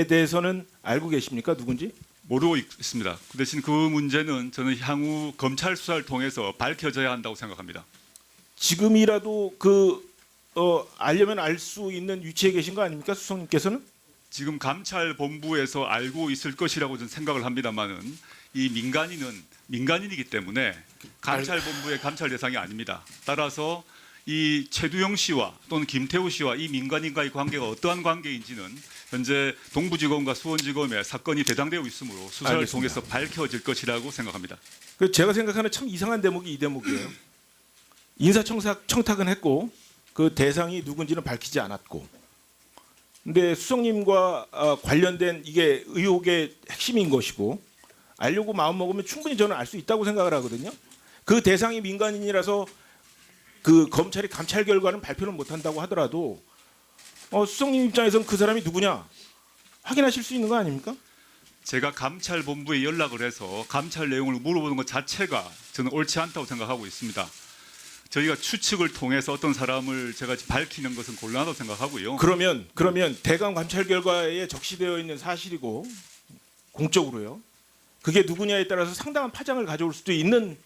대해서는 알고 계십니까? 누군지? 모르고 있습니다. 그 대신 그 문제는 저는 향후 검찰 수사를 통해서 밝혀져야 한다고 생각합니다. 지금이라도 알려면 알 수 있는 위치에 계신 거 아닙니까? 수석님께서는? 지금 감찰본부에서 알고 있을 것이라고 저는 생각을 합니다만은 이 민간인은 민간인이기 때문에 감찰본부의 감찰 대상이 아닙니다. 따라서 이 최두영 씨와 또는 김태우 씨와 이 민간인과의 관계가 어떠한 관계인지는 현재 동부지검과 수원지검에 사건이 대장되어 있으므로 수사를 알겠습니다. 통해서 밝혀질 것이라고 생각합니다. 제가 생각하는 참 이상한 대목이 이 대목이에요. 인사청탁은 했고 그 대상이 누군지는 밝히지 않았고 근데 수석님과 관련된 이게 의혹의 핵심인 것이고 알려고 마음먹으면 충분히 저는 알 수 있다고 생각을 하거든요. 그 대상이 민간인이라서 그 검찰이 감찰 결과는 발표를 못한다고 하더라도 수석님 입장에서는 그 사람이 누구냐 확인하실 수 있는 거 아닙니까? 제가 감찰본부에 연락을 해서 감찰 내용을 물어보는 것 자체가 저는 옳지 않다고 생각하고 있습니다. 저희가 추측을 통해서 어떤 사람을 제가 밝히는 것은 곤란하다고 생각하고요. 그러면 대검 감찰 결과에 적시되어 있는 사실이고 공적으로요. 그게 누구냐에 따라서 상당한 파장을 가져올 수도 있는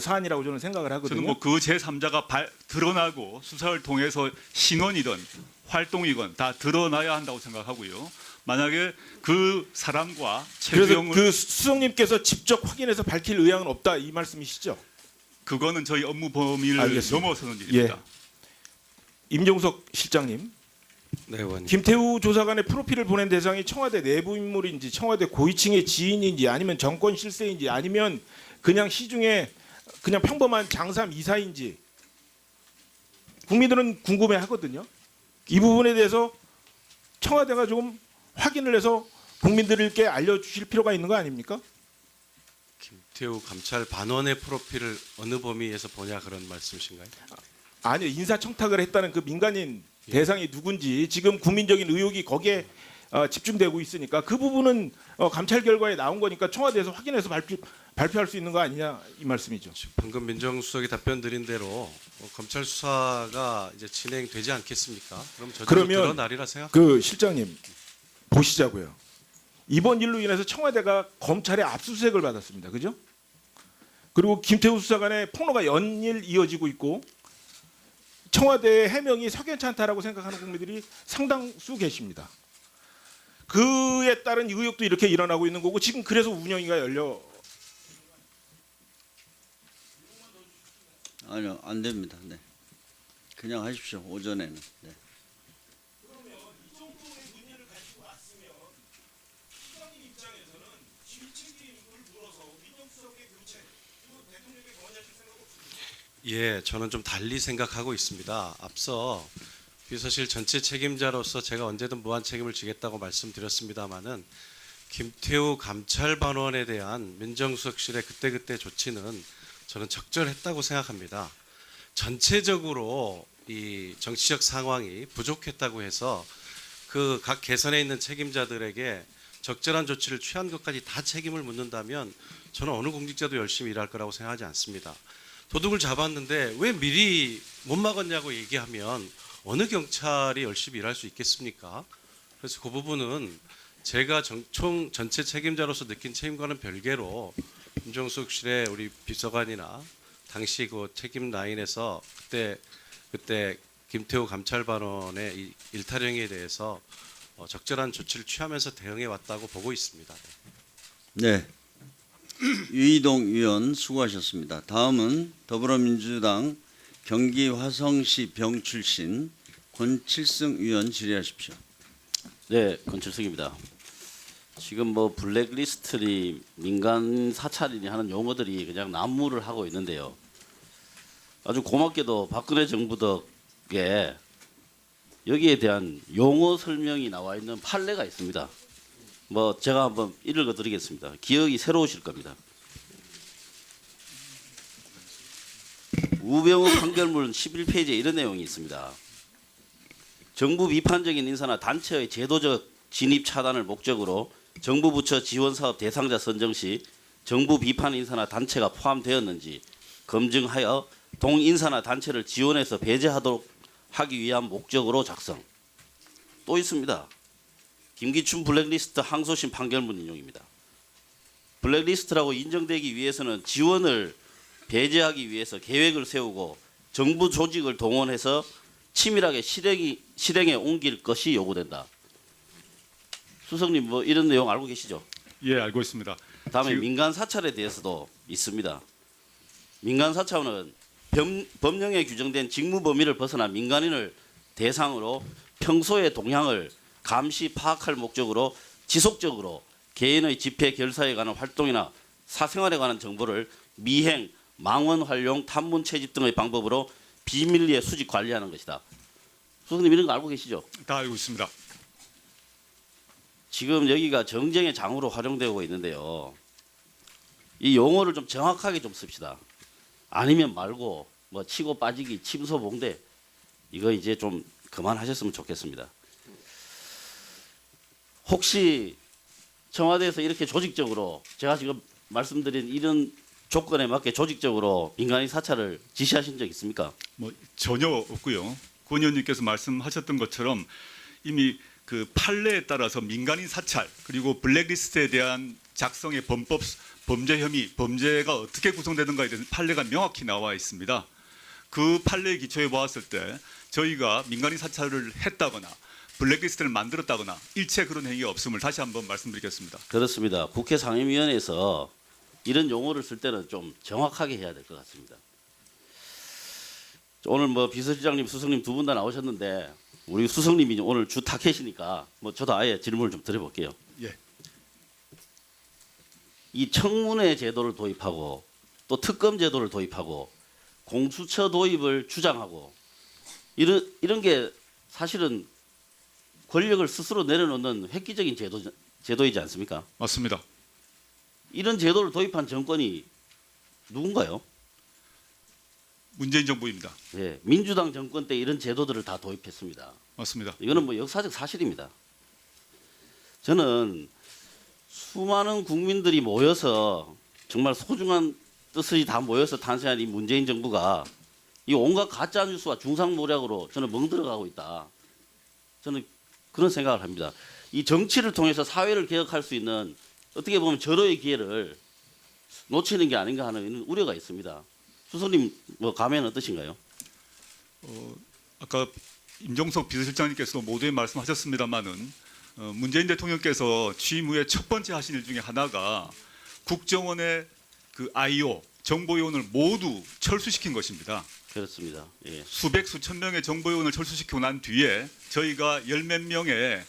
사안이라고 저는 생각을 하거든요. 저는 뭐 그 제3자가 드러나고 수사를 통해서 신원이든 활동이건 다 드러나야 한다고 생각하고요. 만약에 그 사람과 그래서 최두영을 그 수석님께서 직접 확인해서 밝힐 의향은 없다 이 말씀이시죠? 그거는 저희 업무 범위를 알겠습니다. 넘어서는 일입니다. 예. 임종석 실장님, 네, 의원님. 김태우 조사관의 프로필을 보낸 대상이 청와대 내부 인물인지 청와대 고위층의 지인인지 아니면 정권 실세인지 아니면 그냥 시중에 그냥 평범한 장삼 이사인지 국민들은 궁금해하거든요. 이 부분에 대해서 청와대가 좀 확인을 해서 국민들께 알려주실 필요가 있는 거 아닙니까? 김태우 감찰 반원의 프로필을 어느 범위에서 보냐 그런 말씀이신가요? 아니요, 인사청탁을 했다는 그 민간인 대상이 누군지 지금 국민적인 의혹이 거기에 집중되고 있으니까 그 부분은 감찰 결과에 나온 거니까 청와대에서 확인해서 발표할 수 있는 거 아니냐 이 말씀이죠. 방금 민정수석이 답변 드린 대로 검찰 수사가 이제 진행되지 않겠습니까? 그럼 저도 그러면 드러나리라 생각. 그 실장님 보시자고요. 이번 일로 인해서 청와대가 검찰의 압수수색을 받았습니다. 그죠? 그리고 김태우 수사관의 폭로가 연일 이어지고 있고 청와대의 해명이 석연치 않다라고 생각하는 국민들이 상당수 계십니다. 그에 따른 의혹도 이렇게 일어나고 있는 거고 지금 그래서 운영위가 열려. 아니요, 안 됩니다. 네. 그냥 하십시오. 오전에는. 네. 예, 저는 좀 달리 생각하고 있습니다. 앞서 비서실 전체 책임자로서 제가 언제든 무한 책임을 지겠다고 말씀드렸습니다마는 김태우 감찰반원에 대한 민정수석실의 그때그때 조치는 저는 적절했다고 생각합니다. 전체적으로 이 정치적 상황이 부족했다고 해서 그 각 개선에 있는 책임자들에게 적절한 조치를 취한 것까지 다 책임을 묻는다면 저는 어느 공직자도 열심히 일할 거라고 생각하지 않습니다. 도둑을 잡았는데 왜 미리 못 막았냐고 얘기하면 어느 경찰이 열심히 일할 수 있겠습니까? 그래서 그 부분은 제가 총 전체 책임자로서 느낀 책임과는 별개로 민정수석실의 우리 비서관이나 당시 그 책임 라인에서 그때 김태우 감찰반원의 이 일탈행위에 대해서 적절한 조치를 취하면서 대응해 왔다고 보고 있습니다. 네. 유이동 의원 수고하셨습니다. 다음은 더불어민주당 경기 화성시 병 출신 권칠승 의원 질의하십시오. 네, 권칠승입니다. 지금 뭐 블랙리스트니 민간 사찰이니 하는 용어들이 그냥 난무를 하고 있는데요. 아주 고맙게도 박근혜 정부 덕에 여기에 대한 용어 설명이 나와 있는 판례가 있습니다. 뭐 제가 한번 읽어드리겠습니다. 기억이 새로우실 겁니다. 우병우 판결문 11페이지에 이런 내용이 있습니다. 정부 비판적인 인사나 단체의 제도적 진입 차단을 목적으로 정부 부처 지원 사업 대상자 선정 시 정부 비판 인사나 단체가 포함되었는지 검증하여 동 인사나 단체를 지원해서 배제하도록 하기 위한 목적으로 작성. 또 있습니다. 김기춘 블랙리스트 항소심 판결문 인용입니다. 블랙리스트라고 인정되기 위해서는 지원을 배제하기 위해서 계획을 세우고 정부 조직을 동원해서 치밀하게 실행에 옮길 것이 요구된다. 수석님 뭐 이런 내용 알고 계시죠? 예, 알고 있습니다. 다음에 민간 사찰에 대해서도 있습니다. 민간 사찰은 법령에 규정된 직무 범위를 벗어난 민간인을 대상으로 평소의 동향을 감시 파악할 목적으로 지속적으로 개인의 집회 결사에 관한 활동이나 사생활에 관한 정보를 미행, 망원 활용, 탐문 채집 등의 방법으로 비밀리에 수집 관리하는 것이다. 수석님 이런 거 알고 계시죠? 다 알고 있습니다. 지금 여기가 정쟁의 장으로 활용되고 있는데요. 이 용어를 좀 정확하게 좀 씁시다. 아니면 말고 뭐 치고 빠지기, 침소봉대 이거 이제 좀 그만하셨으면 좋겠습니다. 혹시 청와대에서 이렇게 조직적으로 제가 지금 말씀드린 이런 조건에 맞게 조직적으로 민간인 사찰을 지시하신 적 있습니까? 뭐 전혀 없고요. 권 의원님께서 말씀하셨던 것처럼 이미 그 판례에 따라서 민간인 사찰 그리고 블랙리스트에 대한 작성의 범법 범죄 혐의 범죄가 어떻게 구성되는가에 대한 판례가 명확히 나와 있습니다. 그 판례에 기초해 보았을 때 저희가 민간인 사찰을 했다거나 블랙리스트를 만들었다거나 일체 그런 행위가 없음을 다시 한번 말씀드리겠습니다. 그렇습니다. 국회 상임위원회에서 이런 용어를 쓸 때는 좀 정확하게 해야 될 것 같습니다. 오늘 뭐 비서실장님, 수석님 두 분 다 나오셨는데 우리 수석님이 오늘 주 타켓이니까 뭐 저도 아예 질문을 좀 드려볼게요. 예. 이 청문회 제도를 도입하고 또 특검 제도를 도입하고 공수처 도입을 주장하고 이런 게 사실은 권력을 스스로 내려놓는 획기적인 제도이지 않습니까? 맞습니다. 이런 제도를 도입한 정권이 누군가요? 문재인 정부입니다. 예, 민주당 정권 때 이런 제도들을 다 도입했습니다. 맞습니다. 이거는 뭐 역사적 사실입니다. 저는 수많은 국민들이 모여서 정말 소중한 뜻이 다 모여서 탄생한 이 문재인 정부가 이 온갖 가짜 뉴스와 중상모략으로 저는 멍들어가고 있다. 저는 그런 생각을 합니다. 이 정치를 통해서 사회를 개혁할 수 있는 어떻게 보면 절호의 기회를 놓치는 게 아닌가 하는 우려가 있습니다. 수석님 뭐 감회는 어떠신가요? 아까 임종석 비서실장님께서 모두에 말씀하셨습니다마는 문재인 대통령께서 취임 후에 첫 번째 하신 일 중에 하나가 국정원의 그 IO 정보요원을 모두 철수시킨 것입니다. 그렇습니다. 예. 수백 수천 명의 정보요원을 철수시키고 난 뒤에 저희가 열 몇 명의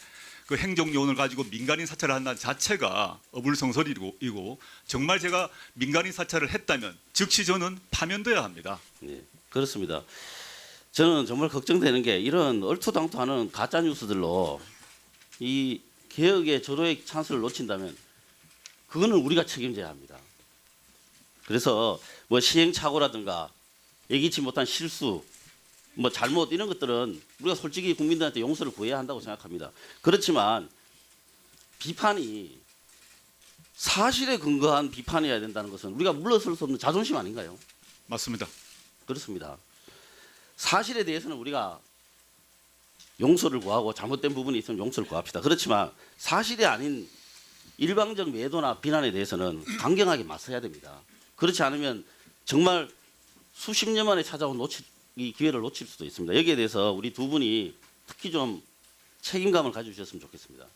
그 행정요원을 가지고 민간인 사찰을 한다는 자체가 어불성설이고 정말 제가 민간인 사찰을 했다면 즉시 저는 파면돼야 합니다. 네, 그렇습니다. 저는 정말 걱정되는 게 이런 얼토당토하는 가짜 뉴스들로 이 개혁의 절호의 찬스를 놓친다면 그거는 우리가 책임져야 합니다. 그래서 뭐 시행착오라든가 예기치 못한 실수, 뭐 잘못 이런 것들은 우리가 솔직히 국민들한테 용서를 구해야 한다고 생각합니다. 그렇지만 비판이 사실에 근거한 비판이어야 된다는 것은 우리가 물러설 수 없는 자존심 아닌가요? 맞습니다. 그렇습니다. 사실에 대해서는 우리가 용서를 구하고 잘못된 부분이 있으면 용서를 구합시다. 그렇지만 사실이 아닌 일방적 매도나 비난에 대해서는 강경하게 맞서야 됩니다. 그렇지 않으면 정말 수십 년 만에 찾아온 이 기회를 놓칠 수도 있습니다. 여기에 대해서 우리 두 분이 특히 좀 책임감을 가져주셨으면 좋겠습니다.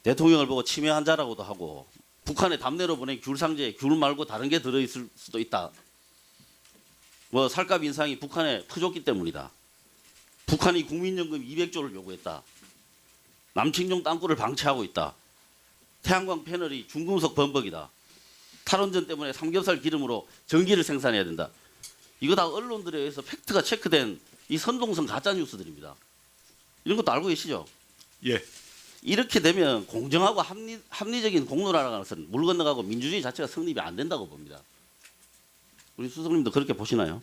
대통령을 보고 치매 환자라고도 하고 북한에 담내로 보낸 귤상자에 귤 말고 다른 게 들어있을 수도 있다. 뭐 살값 인상이 북한에 퍼줬기 때문이다. 북한이 국민연금 200조를 요구했다. 남측용 땅굴을 방치하고 있다. 태양광 패널이 중금속 범벅이다. 탈원전 때문에 삼겹살 기름으로 전기를 생산해야 된다. 이거 다 언론들에 의해서 팩트가 체크된 이 선동성 가짜 뉴스들입니다. 이런 것도 알고 계시죠? 예. 이렇게 되면 공정하고 합리적인 공론화라는 것은 물 건너가고 민주주의 자체가 성립이 안 된다고 봅니다. 우리 수석님도 그렇게 보시나요?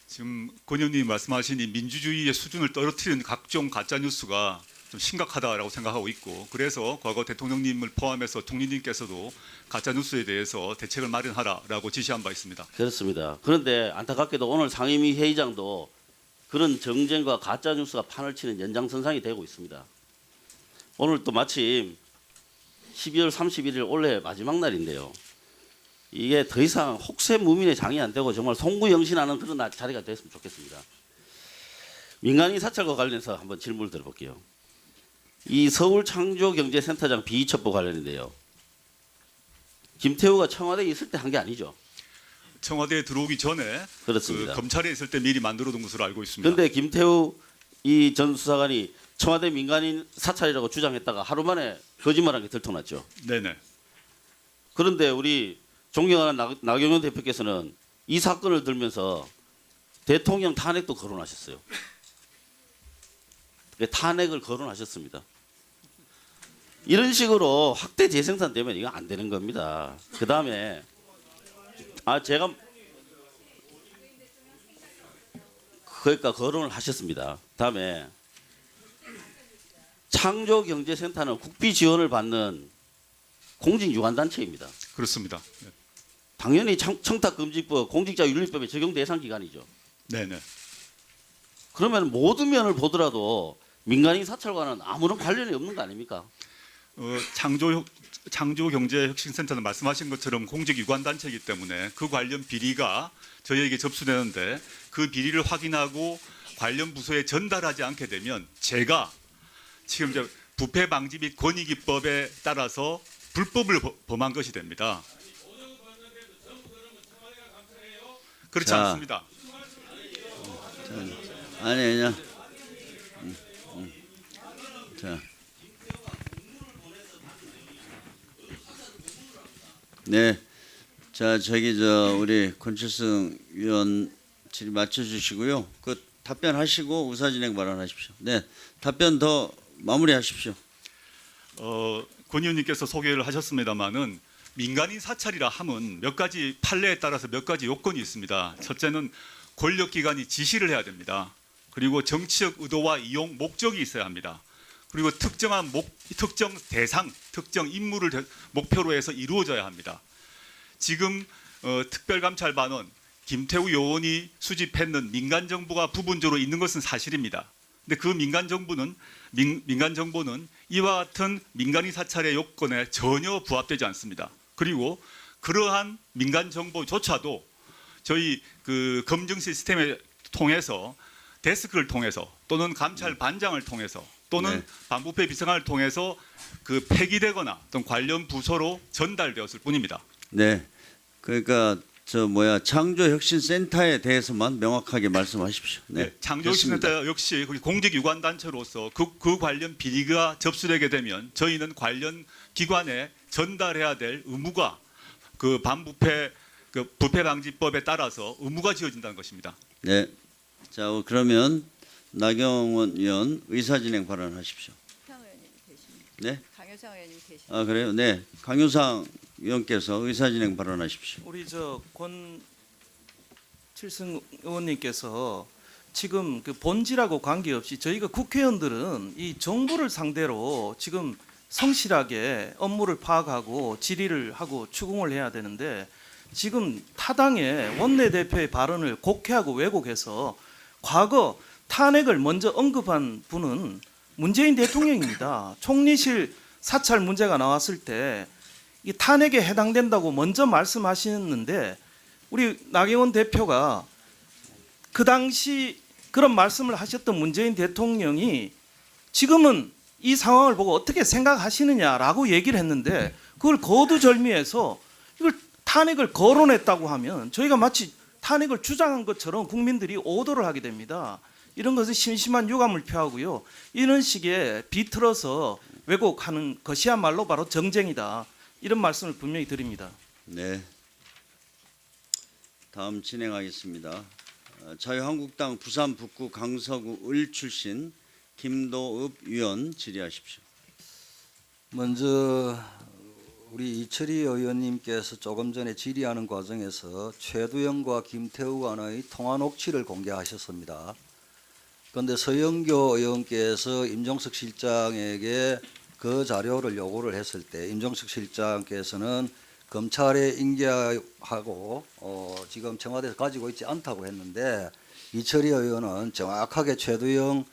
지금 권 의원님 말씀하신 이 민주주의의 수준을 떨어뜨리는 각종 가짜 뉴스가 좀 심각하다라고 생각하고 있고, 그래서 과거 대통령님을 포함해서 총리님께서도 가짜 뉴스에 대해서 대책을 마련하라라고 지시한 바 있습니다. 그렇습니다. 그런데 안타깝게도 오늘 상임위 회의장도 그런 정쟁과 가짜 뉴스가 판을 치는 연장선상이 되고 있습니다. 오늘 또 마침 12월 31일 올해 마지막 날인데요. 이게 더 이상 혹세무민의 장이 안 되고 정말 송구영신하는 그런 자리가 됐으면 좋겠습니다. 민간인 사찰과 관련해서 한번 질문을 드려볼게요. 이 서울창조경제센터장 비위첩보 관련인데요. 김태우가 청와대에 있을 때 한 게 아니죠? 청와대에 들어오기 전에 그렇습니다. 그 검찰에 있을 때 미리 만들어둔 것으로 알고 있습니다. 그런데 김태우 이 전 수사관이 청와대 민간인 사찰이라고 주장했다가 하루 만에 거짓말한 게 들통났죠. 네네. 그런데 우리 존경하는 나경원 대표께서는 이 사건을 들면서 대통령 탄핵도 거론하셨어요. 탄핵을 거론하셨습니다. 이런 식으로 확대 재생산 되면 이거 안 되는 겁니다. 그 다음에 제가 그러니까 거론을 하셨습니다. 다음에 창조경제센터는 국비 지원을 받는 공직유관단체입니다. 그렇습니다. 네. 당연히 청탁금지법, 공직자윤리법의 적용 대상 기관이죠. 네네. 그러면 모든 면을 보더라도 민간인 사찰과는 아무런 관련이 없는 거 아닙니까? 창조경제혁신센터는 말씀하신 것처럼 공직유관단체이기 때문에 그 관련 비리가 저희에게 접수되는데 그 비리를 확인하고 관련 부서에 전달하지 않게 되면 제가 지금 이제 부패 방지 및 권익위법에 따라서 불법을 범한 것이 됩니다. 그렇지 않습니다. 아니. 자. 네. 자, 우리 권칠승 위원 질의 맞춰주시고요. 그 답변하시고 의사진행 발언하십시오. 네. 답변 더 마무리하십시오. 권 의원님께서 소개를 하셨습니다마는 민간인 사찰이라 함은 몇 가지 판례에 따라서 몇 가지 요건이 있습니다. 첫째는 권력기관이 지시를 해야 됩니다. 그리고 정치적 의도와 이용 목적이 있어야 합니다. 그리고 특정 대상, 특정 임무를 목표로 해서 이루어져야 합니다. 지금 특별감찰반은 김태우 요원이 수집했는 민간 정보가 부분적으로 있는 것은 사실입니다. 근데 그 민간 정보는 이와 같은 민간인 사찰의 요건에 전혀 부합되지 않습니다. 그리고 그러한 민간 정보조차도 저희 그 검증 시스템을 통해서 데스크를 통해서 또는 감찰 반장을 통해서 또는 네. 반부패 비서관을 통해서 그 폐기되거나 또는 관련 부서로 전달되었을 뿐입니다. 네. 그러니까 창조혁신센터에 대해서만 명확하게 말씀하십시오. 네. 창조혁신센터 역시 공직유관단체로서 그 관련 비리가 접수되게 되면 저희는 관련 기관에 전달해야 될 의무가 그 반부패 부패방지법에 따라서 의무가 지어진다는 것입니다. 네. 자, 그러면 나경원 의원 의사진행 발언하십시오. 네. 강효상 의원님 계십니다. 아, 그래요? 네. 강효상 의원께서 의사진행 발언하십시오. 우리 권칠승 의원님께서 지금 그 본질하고 관계없이 저희가 국회의원들은 이 정부를 상대로 지금 성실하게 업무를 파악하고 질의를 하고 추궁을 해야 되는데 지금 타당의 원내대표의 발언을 곡해하고 왜곡해서 과거 탄핵을 먼저 언급한 분은 문재인 대통령입니다. 총리실 사찰 문제가 나왔을 때 이 탄핵에 해당된다고 먼저 말씀하시는데 우리 나경원 대표가 그 당시 그런 말씀을 하셨던 문재인 대통령이 지금은 이 상황을 보고 어떻게 생각하시느냐라고 얘기를 했는데 그걸 거두절미해서 이걸 탄핵을 거론했다고 하면 저희가 마치 탄핵을 주장한 것처럼 국민들이 오도를 하게 됩니다. 이런 것은 심심한 유감을 표하고요. 이런 식의 비틀어서 왜곡하는 것이야말로 바로 정쟁이다. 이런 말씀을 분명히 드립니다. 네. 다음 진행하겠습니다. 자유한국당 부산 북구 강서구 을 출신 김도읍 의원 질의하십시오. 먼저 우리 이철희 의원님께서 조금 전에 질의하는 과정에서 최두영과 김태우 간의 통화 녹취를 공개하셨습니다. 그런데 서영교 의원께서 임종석 실장에게 그 자료를 요구를 했을 때 임종석 실장께서는 검찰에 인계하고 지금 청와대에서 가지고 있지 않다고 했는데 이철희 의원은 정확하게 최두영,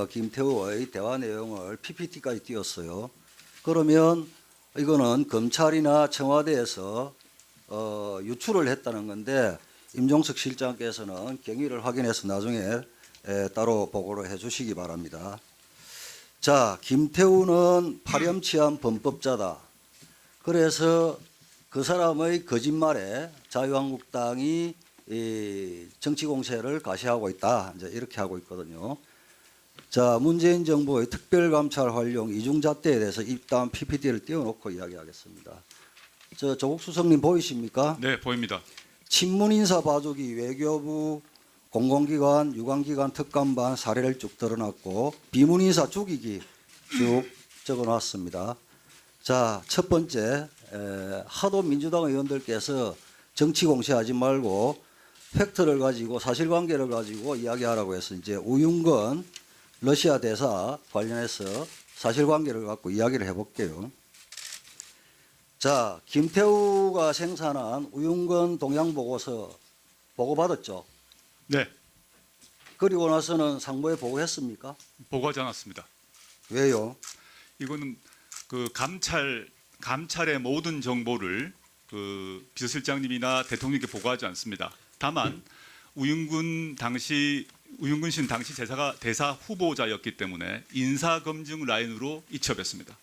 김태우의 대화 내용을 PPT까지 띄웠어요. 그러면 이거는 검찰이나 청와대에서 유출을 했다는 건데 임종석 실장께서는 경위를 확인해서 나중에 따로 보고를 해주시기 바랍니다. 자, 김태우는 파렴치한 범법자다. 그래서 그 사람의 거짓말에 자유한국당이 정치 공세를 가시하고 있다. 이제 이렇게 하고 있거든요. 자, 문재인 정부의 특별감찰 활용 이중잣대에 대해서 입다한 PPT를 띄워놓고 이야기하겠습니다. 저 조국 수석님 보이십니까? 네, 보입니다. 친문인사 봐주기 외교부 공공기관, 유관기관 특감반 사례를 쭉 드러났고 비문인사 죽이기 쭉 적어놨습니다. 자, 첫 번째 하도 민주당 의원들께서 정치 공세하지 말고 팩트를 가지고 사실관계를 가지고 이야기하라고 해서 이제 우윤건 러시아 대사 관련해서 사실관계를 갖고 이야기를 해볼게요. 자, 김태우가 생산한 우윤건 동향보고서 보고받았죠? 네, 그리고 나서는 상부에 보고했습니까? 보고하지 않았습니다. 왜요? 이거는 그 감찰의 모든 정보를 그 비서실장님이나 대통령께 보고하지 않습니다. 다만 우윤근 신 당시 대사 후보자였기 때문에 인사검증 라인으로 이첩했습니다.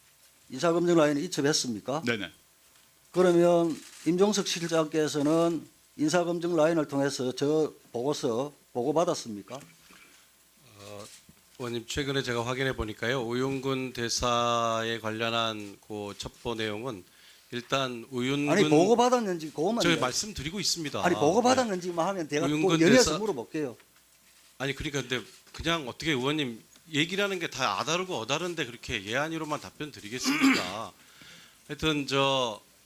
인사검증 라인에 이첩했습니까? 네네. 그러면 임종석 실장께서는 인사검증 라인을 통해서 저 보고서 보고받았습니까? 의원님 최근에 제가 확인해 보니까요. 우윤근 대사에 관련한 그 첩보 내용은 일단 우윤근 아니 보고받았는지 그것만 제가 말씀드리고 있습니다. 아니 보고받았는지만 하면 제가 꼭 연이어서 물어볼게요. 아니 그러니까 근데 그냥 어떻게 의원님 얘기라는 게 다 아다르고 어다른데 그렇게 예안이로만 답변 드리겠습니까? 하여튼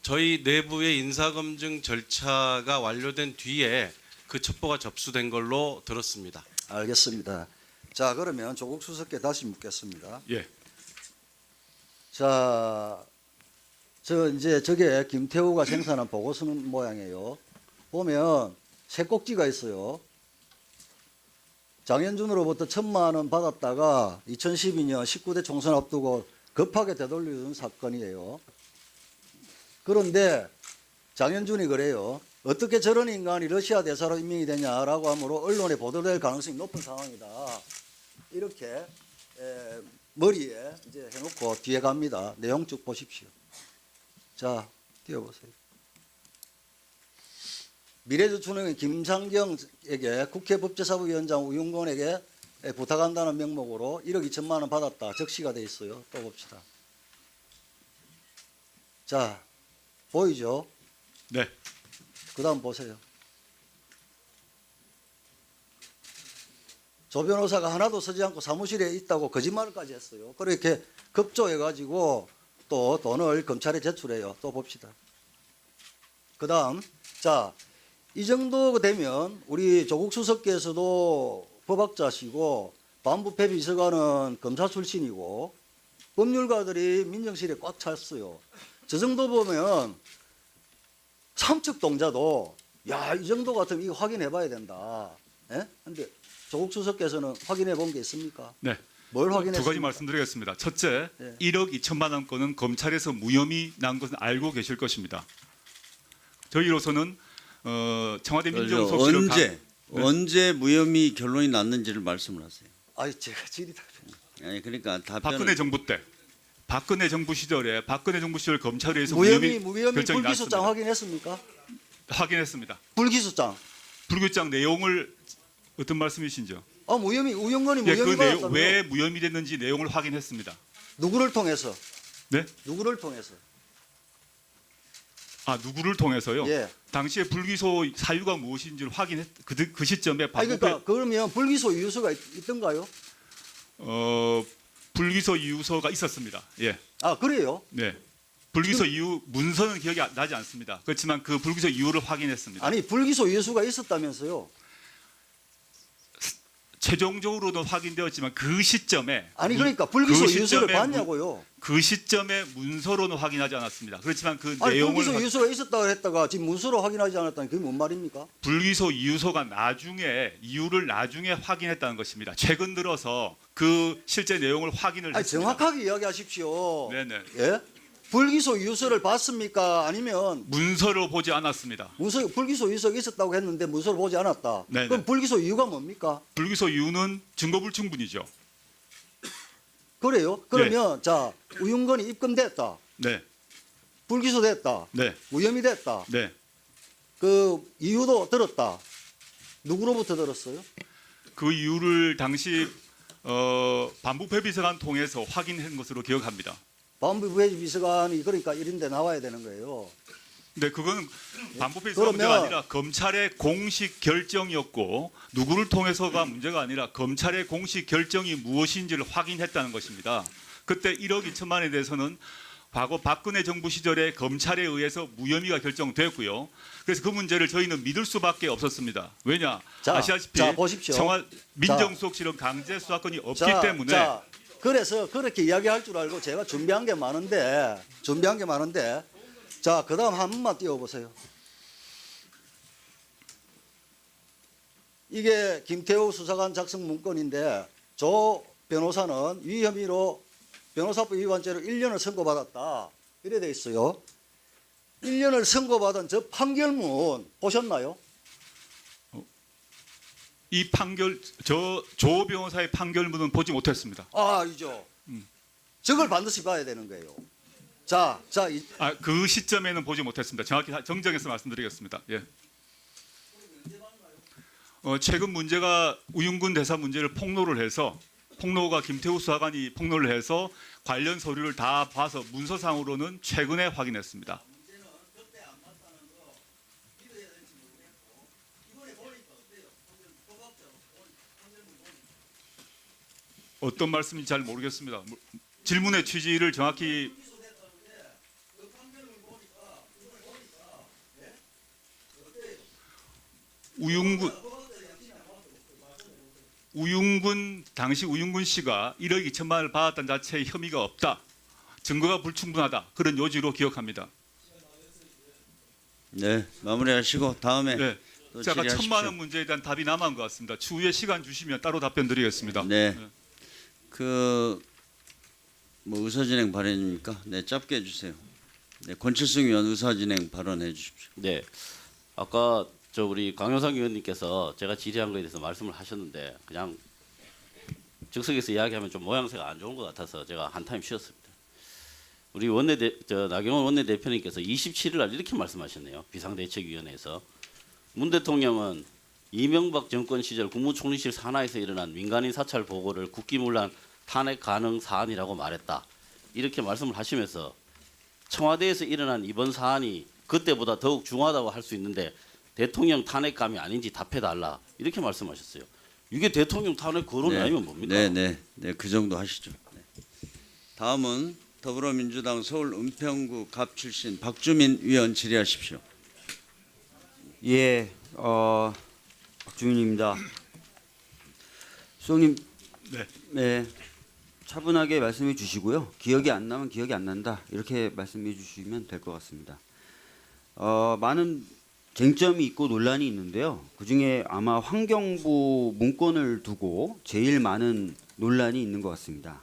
저희 내부의 인사검증 절차가 완료된 뒤에 그 첩보가 접수된 걸로 들었습니다. 알겠습니다. 자, 그러면 조국 수석께 다시 묻겠습니다. 예. 자, 이제 저게 김태우가 생산한 보고서는 모양이에요. 보면 세 꼭지가 있어요. 장현준으로부터 1,000만 원 받았다가 2012년 19대 총선 앞두고 급하게 되돌려준 사건이에요. 그런데 장현준이 그래요. 어떻게 저런 인간이 러시아 대사로 임명이 되냐라고 하므로 언론에 보도될 가능성이 높은 상황이다. 이렇게 머리에 이제 해놓고 뒤에 갑니다. 내용 쭉 보십시오. 자, 띄워보세요. 미래주춘은 김상경에게 국회 법제사부위원장 우윤건에게 부탁한다는 명목으로 1억 2천만 원 받았다. 적시가 돼 있어요. 또 봅시다. 자, 보이죠? 네. 그 다음 보세요. 조 변호사가 하나도 쓰지 않고 사무실에 있다고 거짓말까지 했어요. 그렇게 급조해가지고 또 돈을 검찰에 제출해요. 또 봅시다. 그 다음, 자, 이 정도 되면 우리 조국 수석께서도 법학자시고 반부패 비서관은 검사 출신이고 법률가들이 민정실에 꽉 찼어요. 저 정도 보면 삼척동자도 야, 이 정도 같으면 이거 확인해 봐야 된다. 예? 근데 조국 수석께서는 확인해 본 게 있습니까? 네. 뭘 확인했습니까? 두 가지 말씀드리겠습니다. 첫째, 네. 1억 2천만 원 건은 검찰에서 무혐의 난 것은 알고 계실 것입니다. 저희로서는 청와대 민정수석실은 언제 무혐의 결론이 났는지를 말씀을 하세요. 아니 제가 질의 아니 그러니까 답변을 박근혜 정부 때, 박근혜 정부 시절 검찰에서 무혐의 결정이 불기소장 났습니다. 확인했습니까? 확인했습니다. 불기소장. 불기소장 내용을 어떤 말씀이신지요? 무혐의 우영건이 예, 무혐의 그 내용 받았다며. 왜 무혐의 됐는지 내용을 확인했습니다. 누구를 통해서? 네? 누구를 통해서? 아 누구를 통해서요? 예. 당시에 불기소 사유가 무엇인지를 확인했 그 시점에 아니 반부패 그러니까 그러면 불기소 이유서가 있던가요? 불기소 이유서가 있었습니다. 예. 아 그래요? 네. 불기소 이유 문서는 기억이 나지 않습니다. 그렇지만 그 불기소 이유를 확인했습니다. 아니 불기소 이유서가 있었다면서요? 최종적으로는 확인되었지만 그 시점에 아니 그러니까 불기소 그 이유서를 시점에 봤냐고요? 그 시점에 문서로는 확인하지 않았습니다. 그렇지만 그 아니 내용을 불기소 이유서가 있었다고 했다가 지금 문서로 확인하지 않았다니 그게 뭔 말입니까? 불기소 이유서가 이유를 나중에 확인했다는 것입니다. 최근 들어서 그 실제 내용을 확인을 아니 했습니다. 정확하게 이야기하십시오. 네네. 예? 불기소 이유서를 봤습니까? 아니면 문서로 보지 않았습니다. 불기소 이유서가 있었다고 했는데 문서를 보지 않았다. 네네. 그럼 불기소 이유가 뭡니까? 불기소 이유는 증거불충분이죠. 그래요? 그러면 자 우윤건이 입건됐다. 네. 불기소됐다. 네. 무혐의 됐다. 네. 그 이유도 들었다. 누구로부터 들었어요? 그 이유를 당시 반부패 비서관 통해서 확인한 것으로 기억합니다. 반부패 비서관이 그러니까 이런 데 나와야 되는 거예요. 네, 그건 반부패 비서관 문제가 아니라 검찰의 공식 결정이었고 누구를 통해서가 문제가 아니라 검찰의 공식 결정이 무엇인지를 확인했다는 것입니다. 그때 1억 2천만 원에 대해서는 과거 박근혜 정부 시절에 검찰에 의해서 무혐의가 결정됐고요. 그래서 그 문제를 저희는 믿을 수밖에 없었습니다. 왜냐? 아시다시피 자, 보십시오. 민정수석실은 강제 수사권이 없기 때문에 그래서 그렇게 이야기할 줄 알고 제가 준비한 게 많은데 자, 그다음 한 번만 띄워보세요. 이게 김태우 수사관 작성 문건인데 조 변호사는 위 혐의로 변호사법 위반죄로 1년을 선고받았다. 이래 돼 있어요. 1년을 선고받은 저 판결문 보셨나요? 이 판결 조 변호사의 판결문은 보지 못했습니다. 아니죠. 저걸 반드시 봐야 되는 거예요. 그 시점에는 보지 못했습니다. 정확히 정정해서 말씀드리겠습니다. 예. 최근 문제가 우윤근 대사 문제를 폭로가 김태우 수사관이 폭로를 해서 관련 서류를 다 봐서 문서상으로는 최근에 확인했습니다. 어떤 말씀인지 잘 모르겠습니다. 질문의 취지를 정확히 당시 우윤근 씨가 1억 2천만 원을 받았다는 자체의 혐의가 없다. 증거가 불충분하다. 그런 요지로 기억합니다. 네, 마무리하시고 다음에 네. 또 제가 질의하십시오. 1,000만 원 문제에 대한 답이 남은 것 같습니다. 추후에 시간 주시면 따로 답변 드리겠습니다. 네. 뭐 의사진행 발언입니까? 네, 짧게 해주세요. 네, 권칠승 의원 의사진행 발언해 주십시오. 네, 아까 우리 강효상 의원님께서 제가 질의한 거에 대해서 말씀을 하셨는데 그냥 즉석에서 이야기하면 좀 모양새가 안 좋은 것 같아서 제가 한 타임 쉬었습니다. 우리 나경원 원내대표님께서 27일 날 이렇게 말씀하셨네요. 비상대책위원회에서 문 대통령은 이명박 정권 시절 국무총리실 산하에서 일어난 민간인 사찰 보고를 국기문란 탄핵 가능 사안이라고 말했다. 이렇게 말씀을 하시면서 청와대에서 일어난 이번 사안이 그때보다 더욱 중하다고 할 수 있는데 대통령 탄핵감이 아닌지 답해달라. 이렇게 말씀하셨어요. 이게 대통령 탄핵 거론이 아니면 뭡니까? 네, 그 정도 하시죠. 네. 다음은 더불어민주당 서울 은평구 갑 출신 박주민 의원 질의하십시오. 예, 박주민입니다. 수석님, 네, 차분하게 말씀해 주시고요. 기억이 안 나면 기억이 안 난다 이렇게 말씀해 주시면 될 것 같습니다. 많은 쟁점이 있고 논란이 있는데요. 그중에 아마 환경부 문건을 두고 제일 많은 논란이 있는 것 같습니다.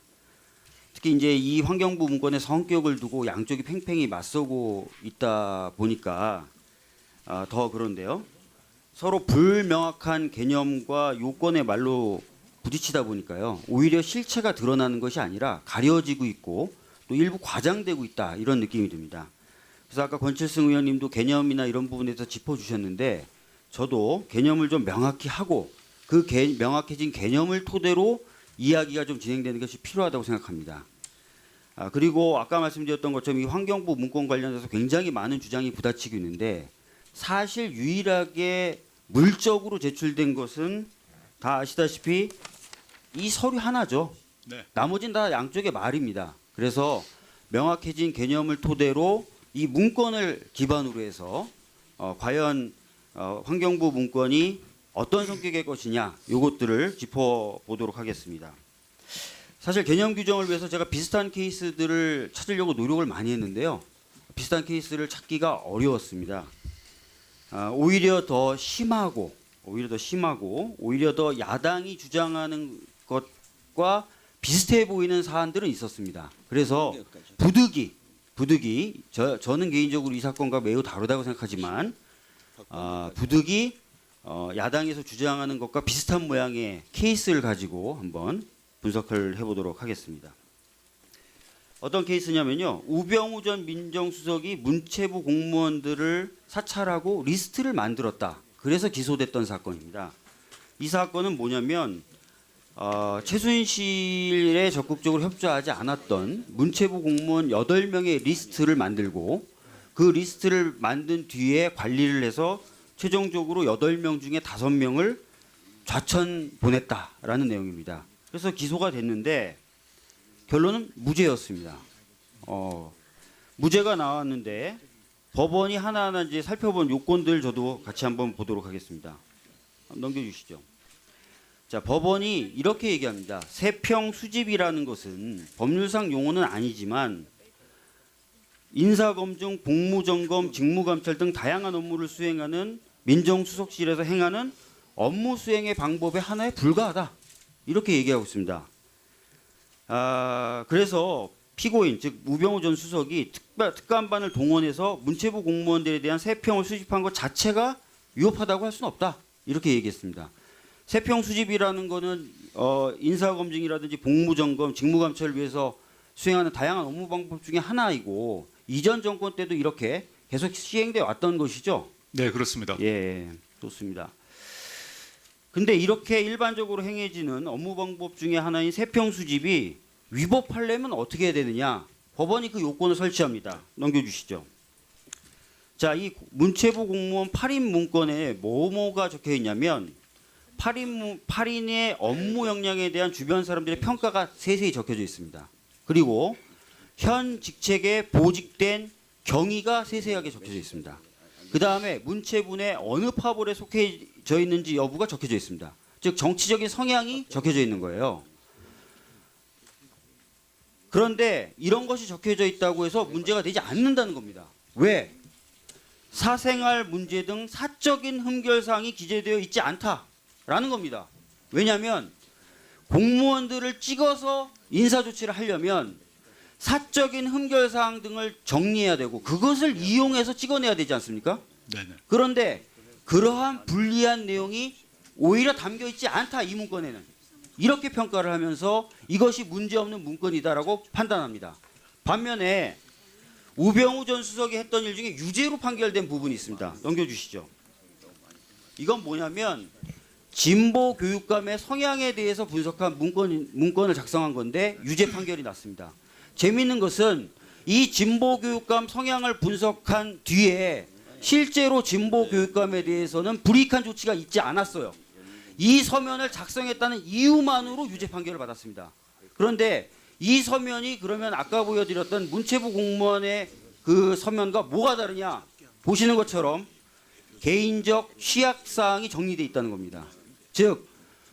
특히 이제 이 환경부 문건의 성격을 두고 양쪽이 팽팽히 맞서고 있다 보니까 더 그런데요. 서로 불명확한 개념과 요건의 말로 부딪히다 보니까요. 오히려 실체가 드러나는 것이 아니라 가려지고 있고 또 일부 과장되고 있다 이런 느낌이 듭니다. 그래서 아까 권칠승 의원님도 개념이나 이런 부분에서 짚어주셨는데 저도 개념을 좀 명확히 하고 그 명확해진 개념을 토대로 이야기가 좀 진행되는 것이 필요하다고 생각합니다. 그리고 아까 말씀드렸던 것처럼 이 환경부 문건 관련해서 굉장히 많은 주장이 부딪히고 있는데 사실 유일하게 물적으로 제출된 것은 다 아시다시피 이 서류 하나죠. 네. 나머지는 다 양쪽의 말입니다. 그래서 명확해진 개념을 토대로 이 문건을 기반으로 해서 과연 환경부 문건이 어떤 성격의 것이냐 이것들을 짚어보도록 하겠습니다. 사실 개념 규정을 위해서 제가 비슷한 케이스들을 찾으려고 노력을 많이 했는데요. 비슷한 케이스를 찾기가 어려웠습니다. 오히려 더 심하고 오히려 더 야당이 주장하는 것과 비슷해 보이는 사안들은 있었습니다. 그래서 부득이 저는 개인적으로 이 사건과 매우 다르다고 생각하지만 부득이 야당에서 주장하는 것과 비슷한 모양의 케이스를 가지고 한번 분석을 해보도록 하겠습니다. 어떤 케이스냐면요. 우병우 전 민정수석이 문체부 공무원들을 사찰하고 리스트를 만들었다. 그래서 기소됐던 사건입니다. 이 사건은 뭐냐면 최순실에 적극적으로 협조하지 않았던 문체부 공무원 8명의 리스트를 만들고 그 리스트를 만든 뒤에 관리를 해서 최종적으로 8명 중에 5명을 좌천 보냈다라는 내용입니다. 그래서 기소가 됐는데 결론은 무죄였습니다. 무죄가 나왔는데 법원이 하나하나 이제 살펴본 요건들 저도 같이 한번 보도록 하겠습니다. 넘겨주시죠. 자, 법원이 이렇게 얘기합니다. 세평 수집이라는 것은 법률상 용어는 아니지만 인사검증, 복무점검, 직무감찰 등 다양한 업무를 수행하는 민정수석실에서 행하는 업무 수행의 방법의 하나에 불과하다. 이렇게 얘기하고 있습니다. 그래서 피고인, 즉 우병우 전 수석이 특감반을 동원해서 문체부 공무원들에 대한 세평을 수집한 것 자체가 위법하다고 할 수는 없다. 이렇게 얘기했습니다. 세평 수집이라는 거는 인사검증이라든지 복무점검, 직무감찰을 위해서 수행하는 다양한 업무 방법 중에 하나이고 이전 정권 때도 이렇게 계속 시행되어 왔던 것이죠. 네, 그렇습니다. 예, 좋습니다. 근데 이렇게 일반적으로 행해지는 업무 방법 중에 하나인 세평 수집이 위법하려면 어떻게 해야 되느냐? 법원이 그 요건을 설치합니다. 넘겨주시죠. 자, 이 문체부 공무원 8인 문건에 뭐가 적혀 있냐면 8인의 업무 역량에 대한 주변 사람들의 평가가 세세히 적혀져 있습니다. 그리고 현 직책에 보직된 경위가 세세하게 적혀져 있습니다. 그 다음에 문체부 내 어느 파벌에 속해져 있는지 여부가 적혀져 있습니다. 즉 정치적인 성향이 적혀져 있는 거예요. 그런데 이런 것이 적혀져 있다고 해서 문제가 되지 않는다는 겁니다. 왜? 사생활 문제 등 사적인 흠결사항이 기재되어 있지 않다라는 겁니다. 왜냐하면 공무원들을 찍어서 인사조치를 하려면 사적인 흠결사항 등을 정리해야 되고 그것을 이용해서 찍어내야 되지 않습니까? 네네. 그런데 그러한 불리한 내용이 오히려 담겨있지 않다. 이 문건에는. 이렇게 평가를 하면서 이것이 문제없는 문건이다라고 판단합니다. 반면에 우병우 전 수석이 했던 일 중에 유죄로 판결된 부분이 있습니다. 넘겨주시죠. 이건 뭐냐면 진보 교육감의 성향에 대해서 분석한 문건을 작성한 건데 유죄 판결이 났습니다. 재미있는 것은 이 진보 교육감 성향을 분석한 뒤에 실제로 진보 교육감에 대해서는 불이익한 조치가 있지 않았어요. 이 서면을 작성했다는 이유만으로 유죄 판결을 받았습니다. 그런데 이 서면이 그러면 아까 보여드렸던 문체부 공무원의 그 서면과 뭐가 다르냐? 보시는 것처럼 개인적 취약사항이 정리되어 있다는 겁니다. 즉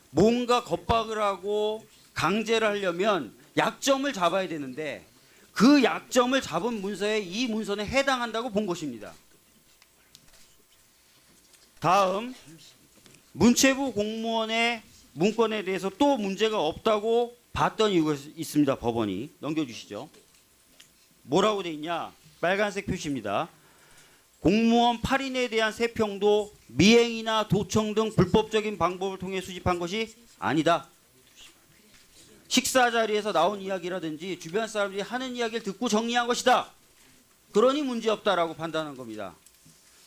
뭔가 겁박을 하고 강제를 하려면 약점을 잡아야 되는데 그 약점을 잡은 문서에 이 문서에 해당한다고 본 것입니다. 다음 문체부 공무원의 문건에 대해서 또 문제가 없다고 봤던 이유가 있습니다. 법원이 넘겨주시죠. 뭐라고 돼 있냐? 빨간색 표시입니다. 공무원 8인에 대한 세평도 미행이나 도청 등 불법적인 방법을 통해 수집한 것이 아니다. 식사 자리에서 나온 이야기라든지 주변 사람들이 하는 이야기를 듣고 정리한 것이다. 그러니 문제없다라고 판단한 겁니다.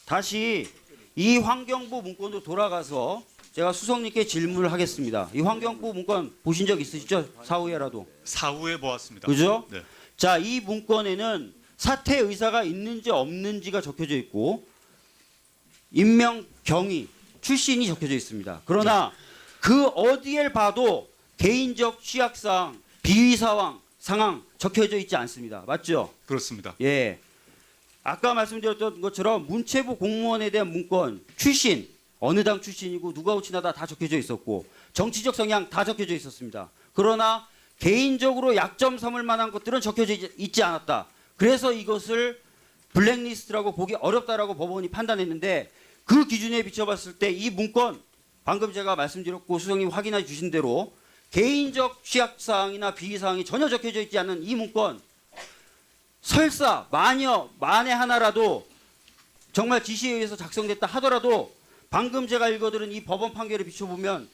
다시 이 환경부 문건으로 돌아가서 제가 수석님께 질문을 하겠습니다. 이 환경부 문건 보신 적 있으시죠? 사후에라도. 사후에 보았습니다. 그죠? 네. 자, 이 문건에는 사퇴 의사가 있는지 없는지가 적혀져 있고 임명 경위, 출신이 적혀져 있습니다. 그러나 그 어디에 봐도 개인적 취약사항, 비위 상황 적혀져 있지 않습니다. 맞죠? 그렇습니다. 예. 아까 말씀드렸던 것처럼 문체부 공무원에 대한 문건, 출신, 어느 당 출신이고 누가 호칭하다 다 적혀져 있었고 정치적 성향 다 적혀져 있었습니다. 그러나 개인적으로 약점 삼을 만한 것들은 적혀져 있지 않았다. 그래서 이것을 블랙리스트라고 보기 어렵다라고 법원이 판단했는데 그 기준에 비춰봤을 때 이 문건 방금 제가 말씀드렸고 수석님 확인해 주신 대로 개인적 취약사항이나 비위사항이 전혀 적혀져 있지 않은 이 문건 설사 만에 하나라도 정말 지시에 의해서 작성됐다 하더라도 방금 제가 읽어드린 이 법원 판결에 비춰보면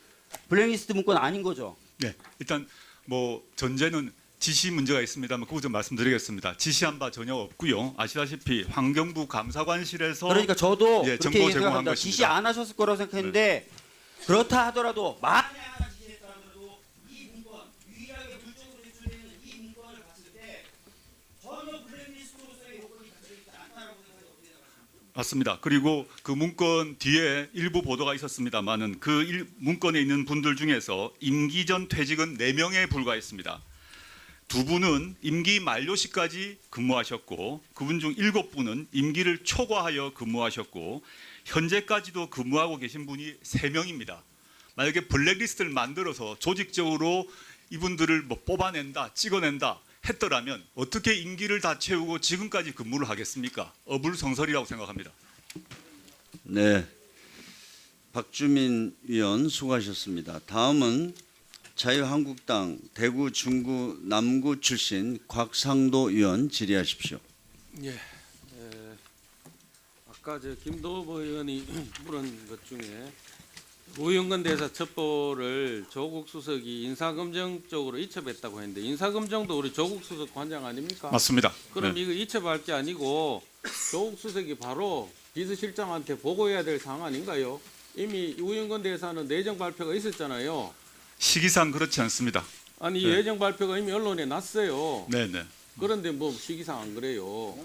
블랙리스트 문건 아닌 거죠. 네, 일단 뭐 전제는 지시 문제가 있습니다만 그거 좀 말씀드리겠습니다. 지시한 바 전혀 없고요. 아시다시피 환경부 감사관실에서 그러니까 저도 예, 그렇게 정보 제공한 생각합니다. 것입니다. 지시 안 하셨을 거라고 생각했는데 그렇다 하더라도 만에 하나 지시했다 하더라도 이 문건 유일하게 물적으로 제출되는 이 문건을 봤을 때 전혀 블랙리스트로서의 요건이 갖춰있지 않다라고 생각이 어떻게 생각하십니까? 맞습니다. 그리고 그 문건 뒤에 일부 보도가 있었습니다만은 그 문건에 있는 분들 중에서 임기 전 퇴직은 4명에 불과했습니다. 2분은 임기 만료 시까지 근무하셨고 그분 중 7분은 임기를 초과하여 근무하셨고 현재까지도 근무하고 계신 분이 3명입니다. 만약에 블랙리스트를 만들어서 조직적으로 이분들을 뭐 뽑아낸다, 찍어낸다 했더라면 어떻게 임기를 다 채우고 지금까지 근무를 하겠습니까? 어불성설이라고 생각합니다. 네, 박주민 위원 수고하셨습니다. 다음은 자유한국당 대구 중구 남구 출신 곽상도 의원 질의하십시오. 예, 아까 김도읍 의원이 물은 것 중에 우영건 대사 첩보를 조국 수석이 인사검증 쪽으로 이첩했다고 했는데 인사검증도 우리 조국 수석 관장 아닙니까? 맞습니다. 그럼 네. 이거 이첩할 게 아니고 조국 수석이 바로 비서실장한테 보고해야 될 사항 아닌가요? 이미 우영건 대사는 내정 발표가 있었잖아요. 시기상 그렇지 않습니다. 아니 네. 예정 발표가 이미 언론에 났어요. 네네. 그런데 뭐 시기상 안 그래요.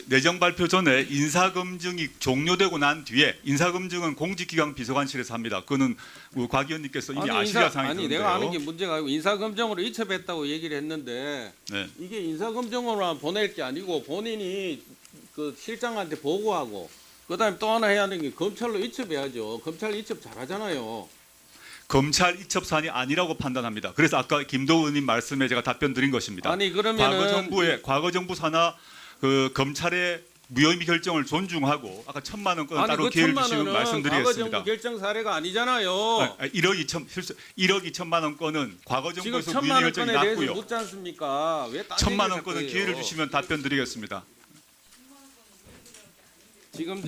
내정 발표 전에 인사검증이 종료되고 난 뒤에 인사검증은 공직기강 비서관실에서 합니다. 그거는 곽 의원님께서 이미 아시리아 사항이 아니 그런데요. 내가 아는 게 문제가 아니고 인사검증으로 이첩했다고 얘기를 했는데 네. 이게 인사검증으로만 보낼 게 아니고 본인이 그 실장한테 보고하고 그다음에 또 하나 해야 하는 게 검찰로 이첩해야죠. 검찰 이첩 잘하잖아요. 검찰 이첩 사안이 아니라고 판단합니다. 그래서 아까 김도우 의원님 말씀에 제가 답변 드린 것입니다. 아니 그러면은 과거 정부 산하 그 검찰의 무혐의 결정을 존중하고 아까 1,000만 원 건은 따로 기회를 주시고 과거 말씀드리겠습니다. 정부 결정 사례가 아니잖아요. 1억 2천만 원 건은 과거 지금 정부에서 1,000만 무혐의 원 결정이 건에 대해서 났고요. 묻지 않습니까? 왜 1,000만 원 건은 기회를 주시면 답변 드리겠습니다. 지금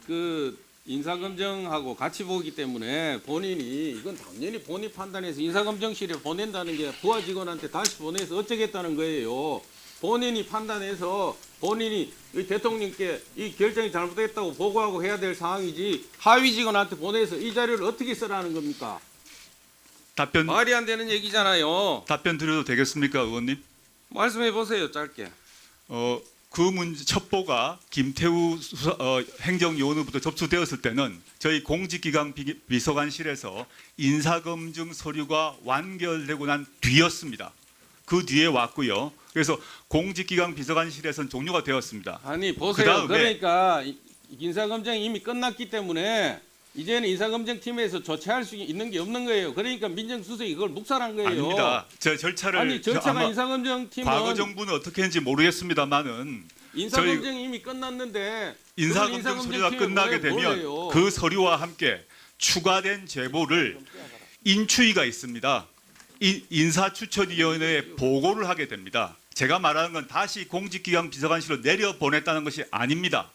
그 인사검증하고 같이 보기 때문에 본인이 이건 당연히 본인 판단해서 인사검증실에 보낸다는 게 부하 직원한테 다시 보내서 어쩌겠다는 거예요. 본인이 판단해서 본인이 이 대통령께 이 결정이 잘못됐다고 보고하고 해야 될 상황이지 하위 직원한테 보내서 이 자료를 어떻게 쓰라는 겁니까? 답변 말이 안 되는 얘기잖아요. 답변 드려도 되겠습니까, 의원님? 말씀해 보세요, 짧게. 그 문제 첩보가 김태우 행정요원으로부터 접수되었을 때는 저희 공직기강 비서관실에서 인사검증 서류가 완결되고 난 뒤였습니다. 그 뒤에 왔고요. 그래서 공직기강 비서관실에서는 종료가 되었습니다. 아니 보세요. 그다음에 그러니까 인사검증이 이미 끝났기 때문에 이제는 인사검증팀에서 조치할 수 있는 게 없는 거예요. 그러니까 민정수석이 이걸 묵살한 거예요. 아닙니다. 저 절차를 아니 절차가 인사검증팀은 과거 정부는 어떻게 했는지 모르겠습니다만은 인사검증이 이미 끝났는데 인사검증 서류가 끝나게 되면 그 서류와 함께 추가된 제보를 인추위가 있습니다. 인사추천위원회에 보고를 하게 됩니다. 제가 말하는 건 다시 공직기강 비서관실로 내려보냈다는 것이 아닙니다.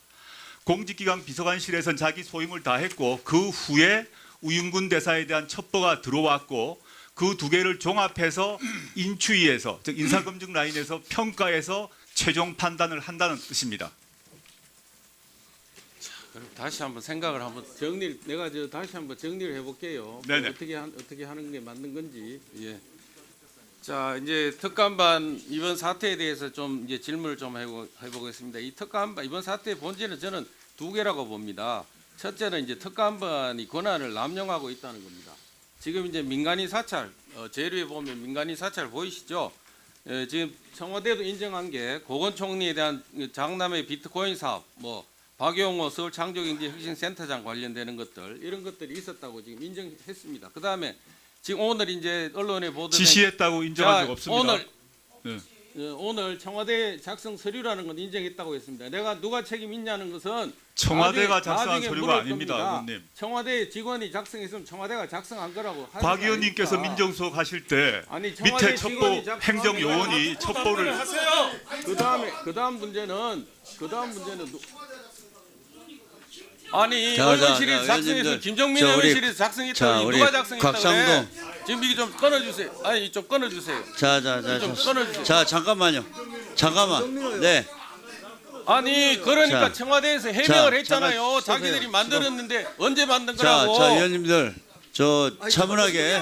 공직기강 비서관실에선 자기 소임을 다했고 그 후에 우윤근 대사에 대한 첩보가 들어왔고 그 두 개를 종합해서 인추위에서 즉 인사검증 라인에서 평가해서 최종 판단을 한다는 뜻입니다. 그럼 다시 한번 생각을 한번 내가 다시 한번 정리를 해볼게요. 네네. 어떻게 하는 게 맞는 건지. 예. 자, 이제 특감반 이번 사태에 대해서 좀 이제 질문을 좀 해보겠습니다. 이 특감반 이번 사태의 본질은 저는 두 개라고 봅니다. 첫째는 이제 특감반이 권한을 남용하고 있다는 겁니다. 지금 이제 민간인 사찰, 재료에 보면 민간인 사찰 보이시죠? 지금 청와대도 인정한 게 고건 총리에 대한 장남의 비트코인 사업, 뭐 박용호 서울창조경제혁신센터장 관련되는 것들 이런 것들이 있었다고 지금 인정했습니다. 그 다음에 지금 오늘 이제 언론에 보도된 지시했다고 인정한 적 없습니다. 오늘 청와대 작성 서류라는 건 인정했다고 했습니다. 내가 누가 책임 있냐는 것은 청와대가 작성한 나중에 서류가 물을 아닙니다, 겁니다. 의원님. 청와대 직원이 작성했으면 청와대가 작성한 거라고. 곽 의원님께서 민정수석 하실 때 아니, 밑에 청와대 첩보 직원이 작성한 행정요원이 거라고. 첩보를 그다음 문제는 아니 자, 의원실이 자, 작성해서 의원님들. 김정민 자, 우리- 의원실이 작성했다고 우리 누가 작성했다고 곽상도. 그래? 지금 이게 좀 끊어주세요. 아니 좀 끊어주세요. 좀 끊어주세요. 자, 잠깐만요. 잠깐만. 네. 아니 그러니까 자, 청와대에서 해명을 자, 했잖아요. 잠깐 자기들이 서세요. 만들었는데 언제 만든 자, 거라고. 자, 의원님들. 저 차분하게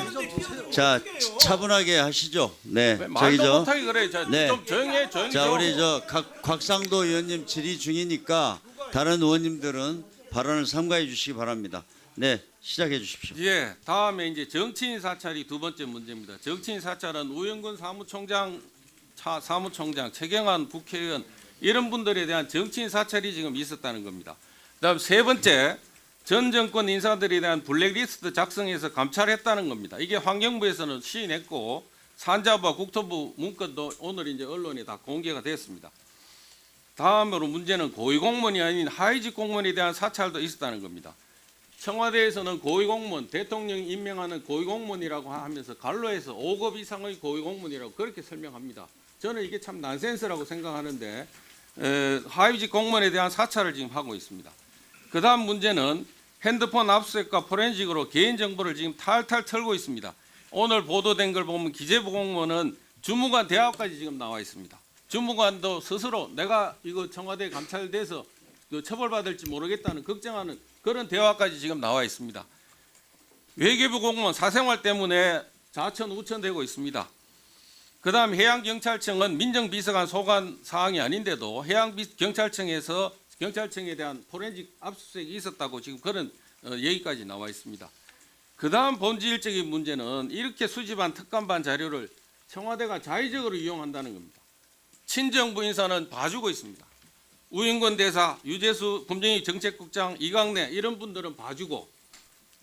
차분하게 하시죠. 네. 말도 못하게 그래. 자, 네. 좀 조용해. 자, 우리 곽상도 의원님 질의 중이니까 다른 의원님들은 발언을 삼가해 주시기 바랍니다. 네, 시작해 주십시오. 예, 다음에 이제 정치인 사찰이 두 번째 문제입니다. 정치인 사찰은 우영근 사무총장, 최경환 국회의원 이런 분들에 대한 정치인 사찰이 지금 있었다는 겁니다. 그다음 세 번째, 전 정권 인사들에 대한 블랙리스트 작성해서 감찰했다는 겁니다. 이게 환경부에서는 시인했고 산자부와 국토부 문건도 오늘 이제 언론에 다 공개가 됐습니다. 다음으로 문제는 고위공무원이 아닌 하위직 공무원에 대한 사찰도 있었다는 겁니다. 청와대에서는 고위공무원, 대통령이 임명하는 고위공무원이라고 하면서 갈로해서 5급 이상의 고위공무원이라고 그렇게 설명합니다. 저는 이게 참 난센스라고 생각하는데 하위직 공무원에 대한 사찰을 지금 하고 있습니다. 그 다음 문제는 핸드폰 압수수색과 포렌식으로 개인정보를 지금 탈탈 털고 있습니다. 오늘 보도된 걸 보면 기재부 공무원은 주무관 대화까지 지금 나와 있습니다. 주무관도 스스로 내가 이거 청와대 감찰돼서 처벌받을지 모르겠다는 걱정하는 그런 대화까지 지금 나와 있습니다. 외교부 공무원 사생활 때문에 좌천 우천되고 있습니다. 그다음 해양경찰청은 민정비서관 소관 사항이 아닌데도 해양경찰청에서 경찰청에 대한 포렌식 압수수색이 있었다고 지금 그런 얘기까지 나와 있습니다. 그다음 본질적인 문제는 이렇게 수집한 특감반 자료를 청와대가 자의적으로 이용한다는 겁니다. 친정부 인사는 봐주고 있습니다. 우인권 대사, 유재수 검증위 정책국장, 이강래 이런 분들은 봐주고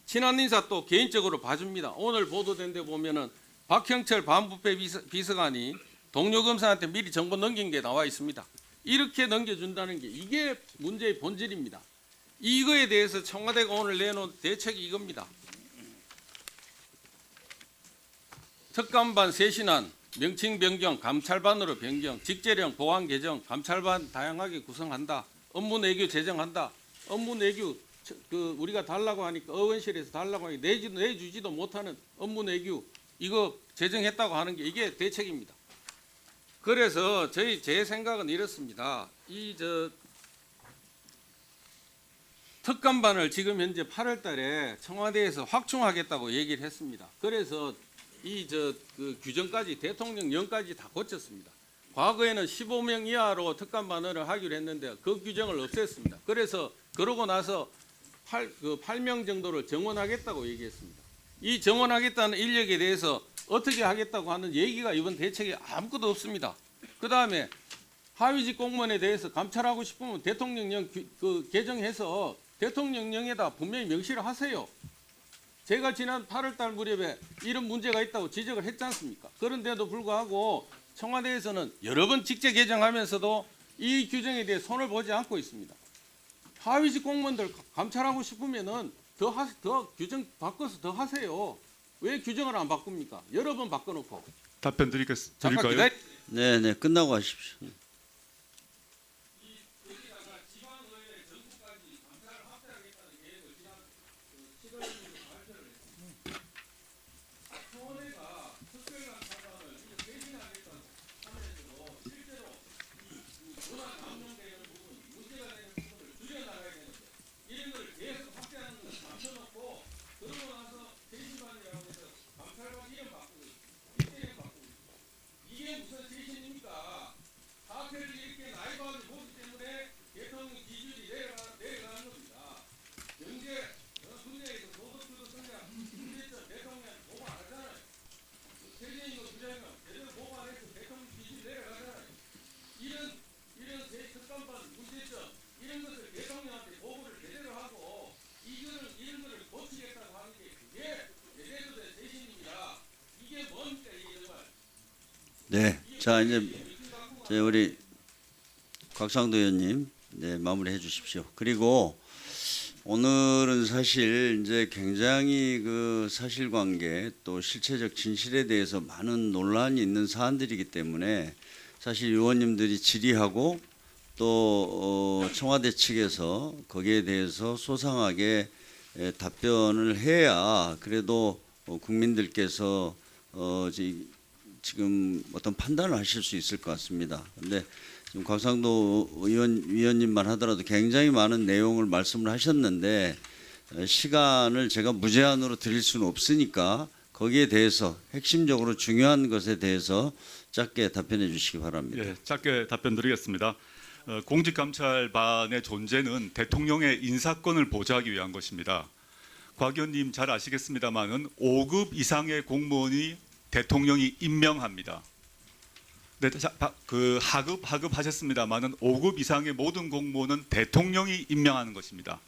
친한 인사 또 개인적으로 봐줍니다. 오늘 보도된 데 보면은 박형철 반부패 비서관이 동료 검사한테 미리 정보 넘긴 게 나와 있습니다. 이렇게 넘겨준다는 게 이게 문제의 본질입니다. 이거에 대해서 청와대가 오늘 내놓은 대책이 이겁니다. 특감반 쇄신안, 명칭 변경, 감찰반으로 변경, 직제령 보완 개정, 감찰반 다양하게 구성한다. 업무 내규 제정한다. 업무 내규 우리가 달라고 하니까 의원실에서 달라고 하니까 내주지도 못하는 업무 내규 이거 제정했다고 하는 게 이게 대책입니다. 그래서 제 생각은 이렇습니다. 특감반을 지금 현재 8월달에 청와대에서 확충하겠다고 얘기를 했습니다. 그래서 그 규정까지 대통령령까지 다 고쳤습니다. 과거에는 15명 이하로 특감반을 하기로 했는데 그 규정을 없앴습니다. 그래서 그러고 나서 8명 정도를 정원하겠다고 얘기했습니다. 이 정원하겠다는 인력에 대해서 어떻게 하겠다고 하는 얘기가 이번 대책에 아무것도 없습니다. 그 다음에 하위직 공무원에 대해서 감찰하고 싶으면 대통령령 개정해서 대통령령에다 분명히 명시를 하세요. 제가 지난 8월달 무렵에 이런 문제가 있다고 지적을 했지 않습니까? 그런데도 불구하고 청와대에서는 여러 번 직제 개정하면서도 이 규정에 대해 손을 보지 않고 있습니다. 하위직 공무원들 감찰하고 싶으면은 더 규정 바꿔서 더 하세요. 왜 규정을 안 바꿉니까? 여러 번 바꿔놓고. 답변 잠깐 드릴까요? 네, 끝나고 하십시오. 네, 자 이제 우리 곽상도 의원님, 네, 마무리해 주십시오. 그리고 오늘은 사실 이제 굉장히 그 사실관계 또 실체적 진실에 대해서 많은 논란이 있는 사안들이기 때문에 사실 의원님들이 질의하고 또 청와대 측에서 거기에 대해서 소상하게 답변을 해야 그래도 국민들께서 지금 어떤 판단을 하실 수 있을 것 같습니다. 그런데 지금 곽상도 위원님만 하더라도 굉장히 많은 내용을 말씀을 하셨는데 시간을 제가 무제한으로 드릴 수는 없으니까 거기에 대해서 핵심적으로 중요한 것에 대해서 짧게 답변해 주시기 바랍니다. 예, 짧게 답변드리겠습니다. 공직감찰반의 존재는 대통령의 인사권을 보좌하기 위한 것입니다. 곽 의원님 잘 아시겠습니다만은 5급 이상의 공무원이 대통령이 임명합니다. 네, 그 하급 하셨습니다만은 5급 이상의 모든 공무원은 대통령이 임명하는 것입니다.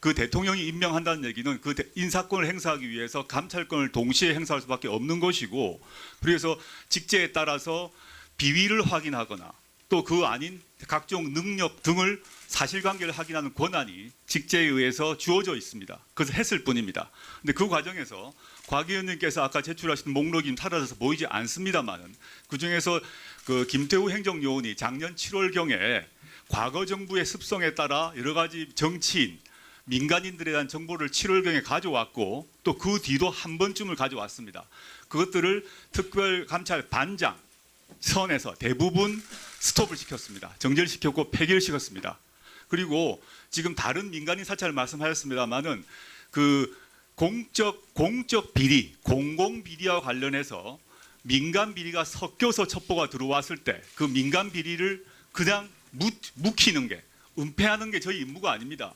그 대통령이 임명한다는 얘기는 그 인사권을 행사하기 위해서 감찰권을 동시에 행사할 수밖에 없는 것이고, 그래서 직제에 따라서 비위를 확인하거나 또 그 아닌 각종 능력 등을 사실관계를 확인하는 권한이 직제에 의해서 주어져 있습니다. 그래서 했을 뿐입니다. 근데 그 과정에서 곽 의원님께서 아까 제출하신 목록이 사라져서 보이지 않습니다만은 그 중에서 그 김태우 행정요원이 작년 7월경에 과거 정부의 습성에 따라 여러 가지 정치인, 민간인들에 대한 정보를 7월경에 가져왔고 또 그 뒤도 한 번쯤을 가져왔습니다. 그것들을 특별감찰반장 선에서 대부분 스톱을 시켰습니다. 정지시켰고 폐기시켰습니다. 그리고 지금 다른 민간인 사찰을 말씀하셨습니다만은 그 공적 비리, 공공 비리와 관련해서 민간 비리가 섞여서 첩보가 들어왔을 때 그 민간 비리를 그냥 묵히는 게, 은폐하는 게 저희 임무가 아닙니다.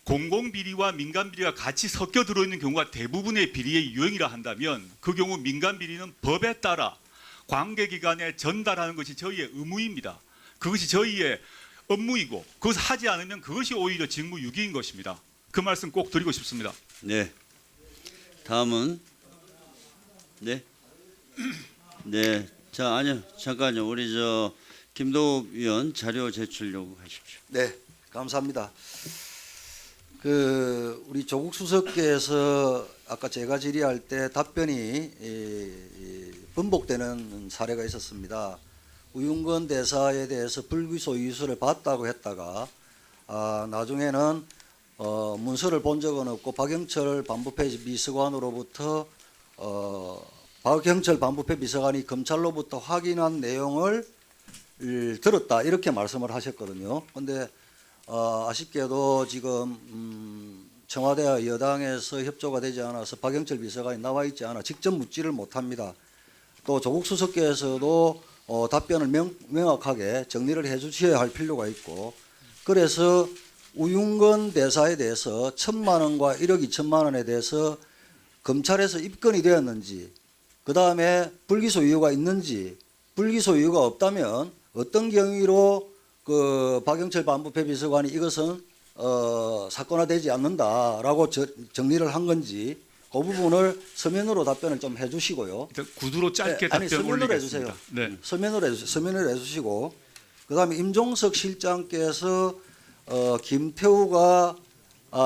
공공 비리와 민간 비리가 같이 섞여 들어있는 경우가 대부분의 비리의 유형이라 한다면 그 경우 민간 비리는 법에 따라 관계기관에 전달하는 것이 저희의 의무입니다. 그것이 저희의 업무이고 그것을 하지 않으면 그것이 오히려 직무유기인 것입니다. 그 말씀 꼭 드리고 싶습니다. 네. 다음은 네. 자, 아니요. 잠깐요. 우리 김도욱 위원 자료 제출 요구하십시오. 네, 감사합니다. 우리 조국 수석께서 아까 제가 질의할 때 답변이 번복되는 사례가 있었습니다. 우윤건 대사에 대해서 불기소 이유서를 받다고 했다가 나중에는 문서를 본 적은 없고 박영철 반부패 비서관으로부터 박영철 반부패 비서관이 검찰로부터 확인한 내용을 들었다 이렇게 말씀을 하셨거든요. 그런데 아쉽게도 지금 청와대와 여당에서 협조가 되지 않아서 박영철 비서관이 나와 있지 않아 직접 묻지를 못합니다. 또 조국 수석께서도 답변을 명확하게 정리를 해 주셔야 할 필요가 있고, 그래서 우윤건 대사에 대해서 1,000만 원과 1억 2천만 원에 대해서 검찰에서 입건이 되었는지, 그 다음에 불기소 이유가 있는지, 불기소 이유가 없다면 어떤 경위로 그 박영철 반부패 비서관이 이것은 사건화되지 않는다라고 정리를 한 건지 그 부분을 서면으로 답변을 좀 해주시고요. 구두로 짧게 답변 서면으로 올리겠습니다. 해주세요. 네. 서면으로 해주시고, 그다음에 임종석 실장께서 김태우가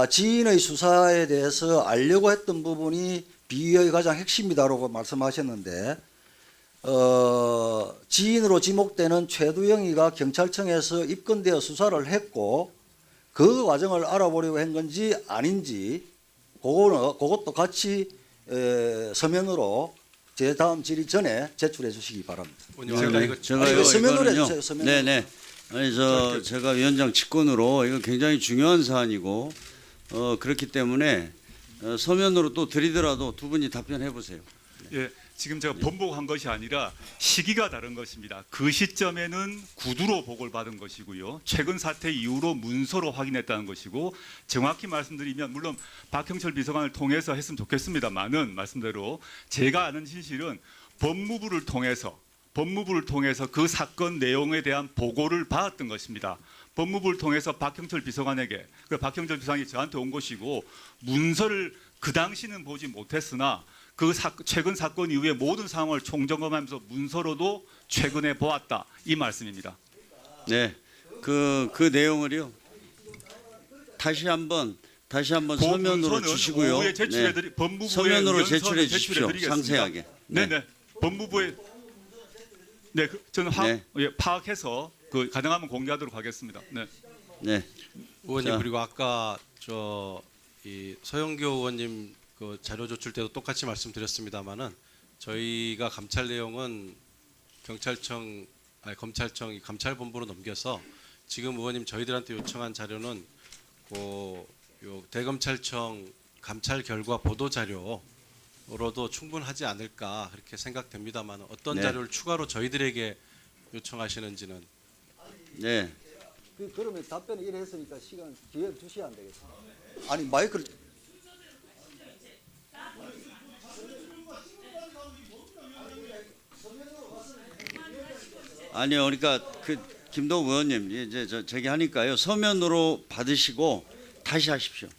지인의 수사에 대해서 알려고 했던 부분이 비위의 가장 핵심이다라고 말씀하셨는데 지인으로 지목되는 최두영이가 경찰청에서 입건되어 수사를 했고 그 과정을 알아보려고 한 건지 아닌지 그것도 같이 서면으로 제 다음 질의 전에 제출해 주시기 바랍니다. 제가요 서면으로 이거는요. 해주세요. 서면으로. 네네. 아니 제가 위원장 직권으로 이거 굉장히 중요한 사안이고 그렇기 때문에 서면으로 또 드리더라도 두 분이 답변해 보세요. 예, 지금 제가 번복한 것이 아니라 시기가 다른 것입니다. 그 시점에는 구두로 보고를 받은 것이고요. 최근 사태 이후로 문서로 확인했다는 것이고 정확히 말씀드리면 물론 박형철 비서관을 통해서 했으면 좋겠습니다만은 말씀대로 제가 아는 진실은 법무부를 통해서 그 사건 내용에 대한 보고를 받았던 것입니다. 법무부를 통해서 박형철 비서관에게 박형철 비서관이 저한테 온 것이고 문서를 그 당시는 보지 못했으나 최근 사건 이후에 모든 상황을 총점검하면서 문서로도 최근에 보았다 이 말씀입니다. 네, 그 내용을요 다시 한번 서면으로 주시고요. 네. 서면으로 제출해 주십시오. 상세하게. 네. 법무부에 저는 파악해서 가능하면 공개하도록 하겠습니다. 네. 의원님 그리고 아까 이 서영교 의원님 그 자료 조출 때도 똑같이 말씀드렸습니다만은 저희가 감찰 내용은 검찰청 감찰본부로 넘겨서 지금 의원님 저희들한테 요청한 자료는 대검찰청 감찰 결과 보도 자료로도 충분하지 않을까 그렇게 생각됩니다만 어떤 자료를 추가로 저희들에게 요청하시는지는. 네. 그러면 답변을 이래 했으니까 시간 기회 주셔야 안 되겠습니까? 아니 마이크를 아니요, 그러니까 김동욱 의원님 이제 저기 하니까요 서면으로 받으시고 다시 하십시오.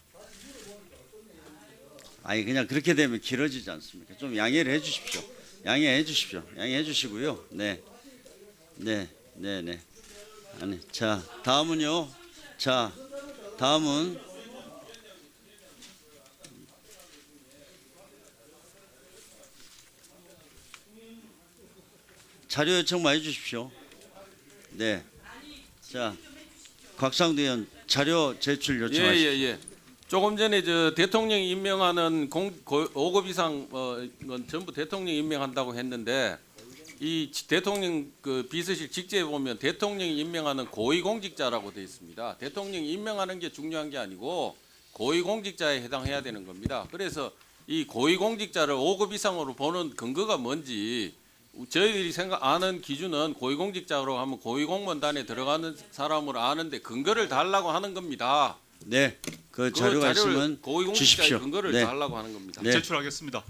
아니 그냥 그렇게 되면 길어지지 않습니까? 좀 양해를 해주십시오. 양해해 주시고요. 네. 아니 자 다음은요. 다음은 자료 요청 많이 주십시오. 네. 자, 곽상도 의원 자료 제출 요청하십시오. 예. 조금 전에 대통령이 임명하는 5급 이상 건 전부 대통령이 임명한다고 했는데 이 대통령 비서실 직제에 보면 대통령이 임명하는 고위공직자라고 되어 있습니다. 대통령이 임명하는 게 중요한 게 아니고 고위공직자에 해당해야 되는 겁니다. 그래서 이 고위공직자를 5급 이상으로 보는 근거가 뭔지 저희들이 아는 기준은 고위공직자로 하면 고위공무원단에 들어가는 사람으로 아는데 근거를 달라고 하는 겁니다. 네, 그 자료가 있으면 주십시오. 근거를 달라고 하는 겁니다. 네. 제출하겠습니다.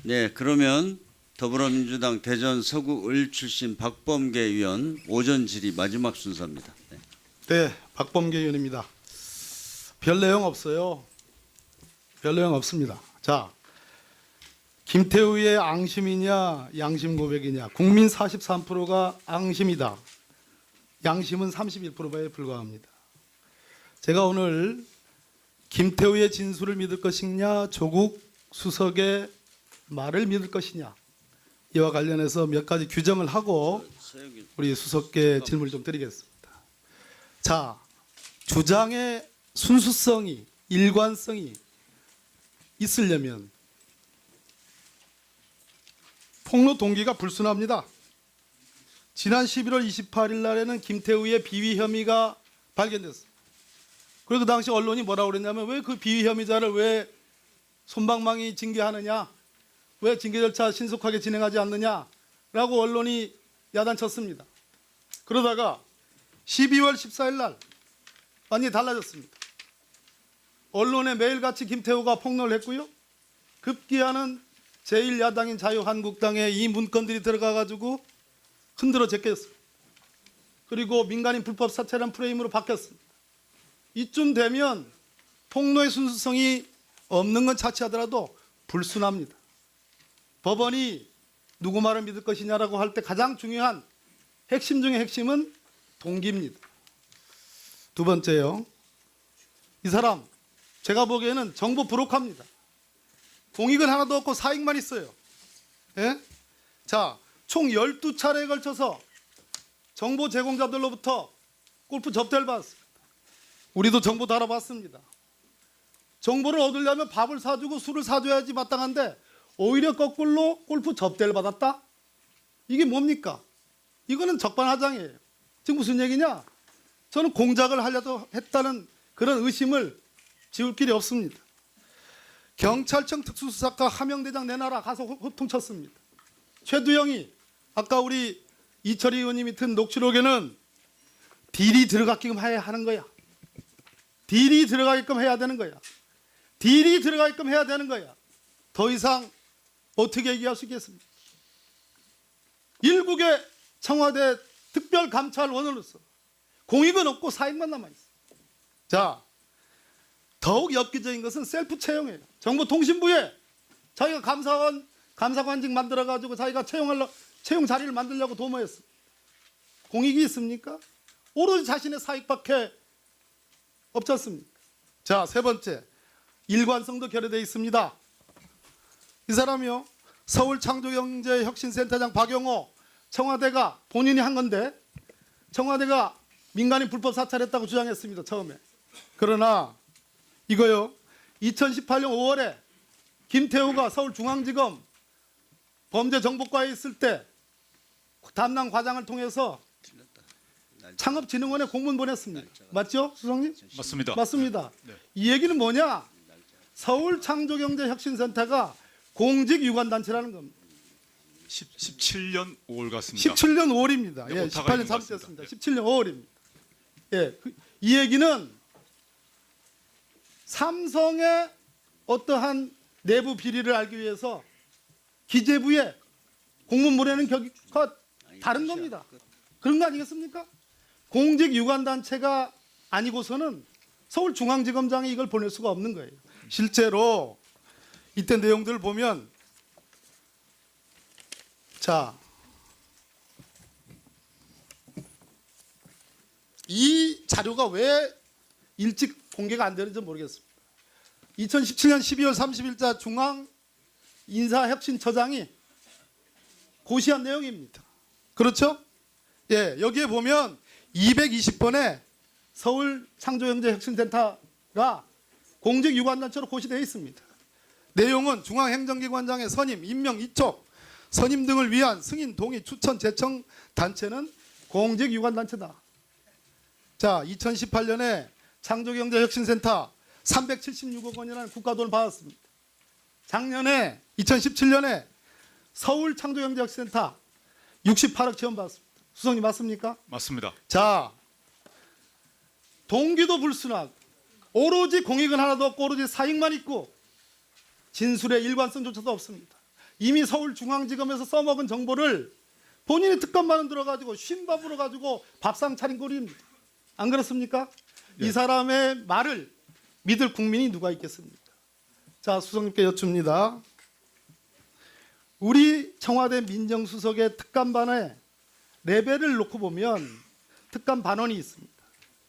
네, 그러면 더불어민주당 대전 서구을 출신 박범계 의원 오전 질의 마지막 순서입니다. 네, 박범계 의원입니다. 별 내용 없어요. 별 내용 없습니다. 자, 김태우의 앙심이냐 양심 고백이냐. 국민 43%가 앙심이다. 양심은 31%에 불과합니다. 제가 오늘 김태우의 진술을 믿을 것이냐 조국 수석의 말을 믿을 것이냐 이와 관련해서 몇 가지 규정을 하고 우리 수석께 질문을 좀 드리겠습니다. 자, 주장의 순수성이 일관성이 있으려면 폭로 동기가 불순합니다. 지난 11월 28일 날에는 김태우의 비위 혐의가 발견됐습니다. 그리고 그 당시 언론이 뭐라고 그랬냐면 왜 그 비위 혐의자를 왜 솜방망이 징계하느냐, 왜 징계 절차 신속하게 진행하지 않느냐라고 언론이 야단쳤습니다. 그러다가 12월 14일 날 완전히 달라졌습니다. 언론에 매일같이 김태우가 폭로를 했고요. 급기야는 제1야당인 자유한국당에 이 문건들이 들어가가지고 흔들어 제꼈습니다. 그리고 민간인 불법 사찰한 프레임으로 바뀌었습니다. 이쯤 되면 폭로의 순수성이 없는 건 차치하더라도 불순합니다. 법원이 누구 말을 믿을 것이냐라고 할 때 가장 중요한 핵심 중의 핵심은 동기입니다. 두 번째요. 이 사람 제가 보기에는 정보 부족합니다. 공익은 하나도 없고 사익만 있어요. 예? 자, 총 12차례에 걸쳐서 정보 제공자들로부터 골프 접대를 받았습니다. 우리도 정보도 알아봤습니다. 정보를 얻으려면 밥을 사주고 술을 사줘야지 마땅한데 오히려 거꾸로 골프 접대를 받았다? 이게 뭡니까? 이거는 적반하장이에요. 지금 무슨 얘기냐? 저는 공작을 하려고 했다는 그런 의심을 지울 길이 없습니다. 경찰청 특수수사과 하명대장 내놔라 가서 호통쳤습니다. 최두영이 아까 우리 이철희 의원님이 튼 녹취록에는 딜이 들어가게끔 해야 하는 거야. 딜이 들어가게끔 해야 되는 거야. 딜이 들어가게끔 해야 되는 거야. 더 이상 어떻게 얘기할 수 있겠습니까? 일국의 청와대 특별감찰원으로서 공익은 없고 사익만 남아있어. 자, 더욱 엽기적인 것은 셀프 채용이에요. 정보통신부에 자기가 감사관직 만들어가지고 자기가 채용 자리를 만들려고 도모했어. 공익이 있습니까? 오로지 자신의 사익밖에 없지 않습니까? 자, 세 번째, 일관성도 결여되어 있습니다. 이 사람이요, 서울창조경제혁신센터장 박영호, 청와대가 본인이 한 건데 청와대가 민간인 불법 사찰했다고 주장했습니다, 처음에. 그러나 이거요, 2018년 5월에 김태우가 서울중앙지검 범죄정보과에 있을 때 담당 과장을 통해서 창업진흥원에 공문 보냈습니다. 맞죠, 수석님? 맞습니다. 맞습니다. 네. 이 얘기는 뭐냐? 서울창조경제혁신센터가 공직 유관단체라는 겁니다. 17년 5월 같습니다. 17년 5월입니다. 네, 예, 오타가 18년 있는 것 같습니다. 잘못됐습니다. 17년 5월입니다. 예, 이 얘기는 삼성의 어떠한 내부 비리를 알기 위해서 기재부에 공문 보내는 격과 다른 겁니다. 그런 거 아니겠습니까? 공직 유관단체가 아니고서는 서울중앙지검장이 이걸 보낼 수가 없는 거예요. 실제로 이때 내용들을 보면, 자, 이 자료가 왜 일찍 공개가 안 되는지 모르겠습니다. 2017년 12월 30일자 중앙인사혁신처장이 고시한 내용입니다. 그렇죠? 예, 여기에 보면 220번에 서울창조경제혁신센터가 공직 유관단체로 고시되어 있습니다. 내용은 중앙행정기관장의 선임, 임명, 이촉, 선임 등을 위한 승인, 동의, 추천, 제청 단체는 공직 유관단체다. 자, 2018년에 창조경제혁신센터 376억 원이라는 국가돈을 받았습니다. 작년에 2017년에 서울창조경제혁신센터 68억 지원받았습니다. 수석님 맞습니까? 맞습니다. 자, 동기도 불순하고 오로지 공익은 하나도 없고 오로지 사익만 있고 진술의 일관성조차도 없습니다. 이미 서울중앙지검에서 써먹은 정보를 본인이 특검만은 들어가지고 쉰밥으로 가지고 밥상 차린 꼴입니다. 안 그렇습니까? 예. 이 사람의 말을 믿을 국민이 누가 있겠습니까? 자, 수석님께 여쭙니다. 우리 청와대 민정수석의 특감반의 레벨을 놓고 보면 특감반원이 있습니다.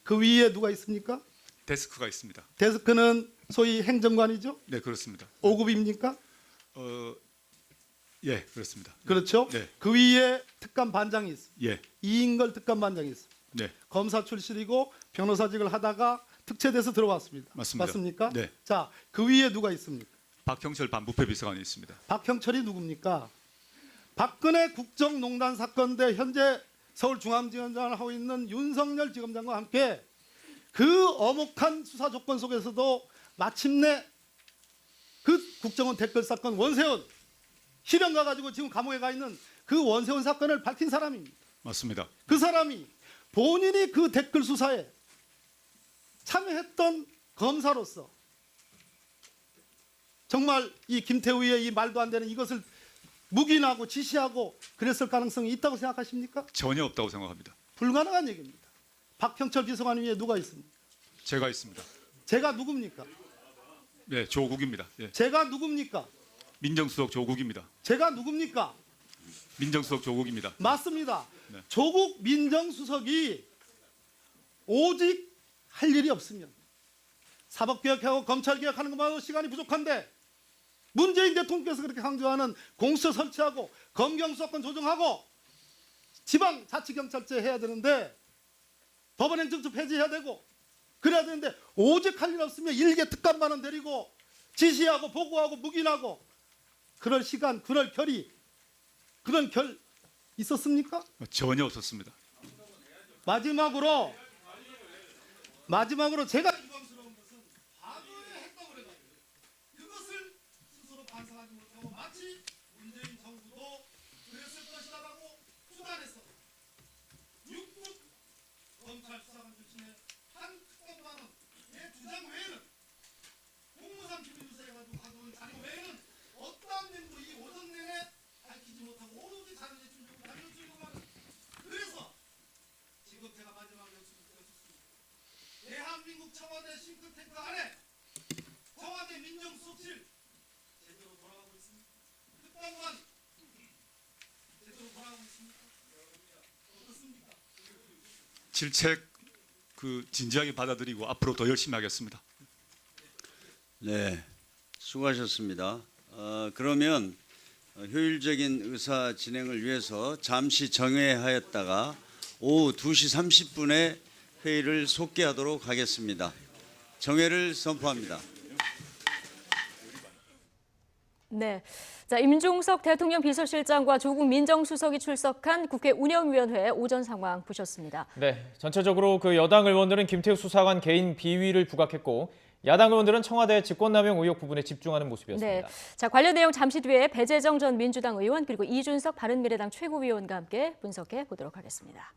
그 위에 누가 있습니까? 데스크가 있습니다. 데스크는 소위 행정관이죠? 네, 그렇습니다. 5급입니까? 예, 그렇습니다. 그렇죠? 네. 그 위에 특감반장이 있습니다. 예. 이인걸 특감반장이 있습니다. 네. 검사 출신이고 변호사직을 하다가 특채돼서 들어왔습니다. 맞습니다. 맞습니까? 네. 자, 그 위에 누가 있습니까? 박형철 반부패 비서관이 있습니다. 박형철이 누굽니까? 박근혜 국정농단 사건 때 현재 서울중앙지검장을 하고 있는 윤석열 지검장과 함께 그 엄혹한 수사 조건 속에서도 마침내 그 국정원 댓글 사건 원세훈 실형 가가지고 지금 감옥에 가 있는 그 원세훈 사건을 밝힌 사람입니다. 맞습니다. 그 사람이 본인이 그 댓글 수사에 참여했던 검사로서 정말 이 김태우의 이 말도 안 되는 이것을 묵인하고 지시하고 그랬을 가능성이 있다고 생각하십니까? 전혀 없다고 생각합니다. 불가능한 얘기입니다. 박형철 비서관 위에 누가 있습니까? 제가 있습니다. 제가 누굽니까? 네, 조국입니다. 예. 제가 누굽니까? 민정수석 조국입니다. 제가 누굽니까? 민정수석 조국입니다. 맞습니다. 네. 조국 민정수석이 오직 할 일이 없으면 사법개혁하고 검찰개혁하는 것만으로 시간이 부족한데 문재인 대통령께서 그렇게 강조하는 공수처 설치하고 검경수사권 조정하고 지방자치경찰제 해야 되는데 법원행정처 폐지해야 되고 그래야 되는데 오직 할 일 없으면 일개 특감만은 데리고 지시하고 보고하고 묵인하고 그럴 시간, 그럴 결의, 그런 결 있었습니까? 전혀 없었습니다. 마지막으로 제가 유감스러운 것은 과거에 했다고 그래가지고 그것을 스스로 반성하지 못하고 마치 문재인 정부도 그랬을 것이다라고 수단했어. 육국 검찰 수사관 출신의 한 특검만은 내 주장 외에는 공무상 기밀유서 해가지고 가져온 자료 외에는 어떠한 멘도 이 오전 내내 밝히지 못하고 오로지 자료 제출 요구 자료 제출 요구만. 그래서 지금 제가 마지막으로 말씀드렸습니다. 대한민국 청와대 싱크탱크 안에 청와대 민정수석실 제대로 돌아가고 있습니다. 특감관 제대로 돌아가고 있습니까? 어떻습니까? 질책 진지하게 받아들이고 앞으로 더 열심히 하겠습니다. 네, 수고하셨습니다. 그러면 효율적인 의사 진행을 위해서 잠시 정회하였다가 오후 2시 30분에 회의를 속개하도록 하겠습니다. 정회를 선포합니다. 네. 자, 임종석 대통령 비서실장과 조국 민정수석이 출석한 국회 운영위원회 오전 상황 보셨습니다. 네, 전체적으로 그 여당 의원들은 김태우 수사관 개인 비위를 부각했고 야당 의원들은 청와대 직권남용 의혹 부분에 집중하는 모습이었습니다. 네. 자, 관련 내용 잠시 뒤에 배재정 전 민주당 의원 그리고 이준석 바른미래당 최고위원과 함께 분석해 보도록 하겠습니다.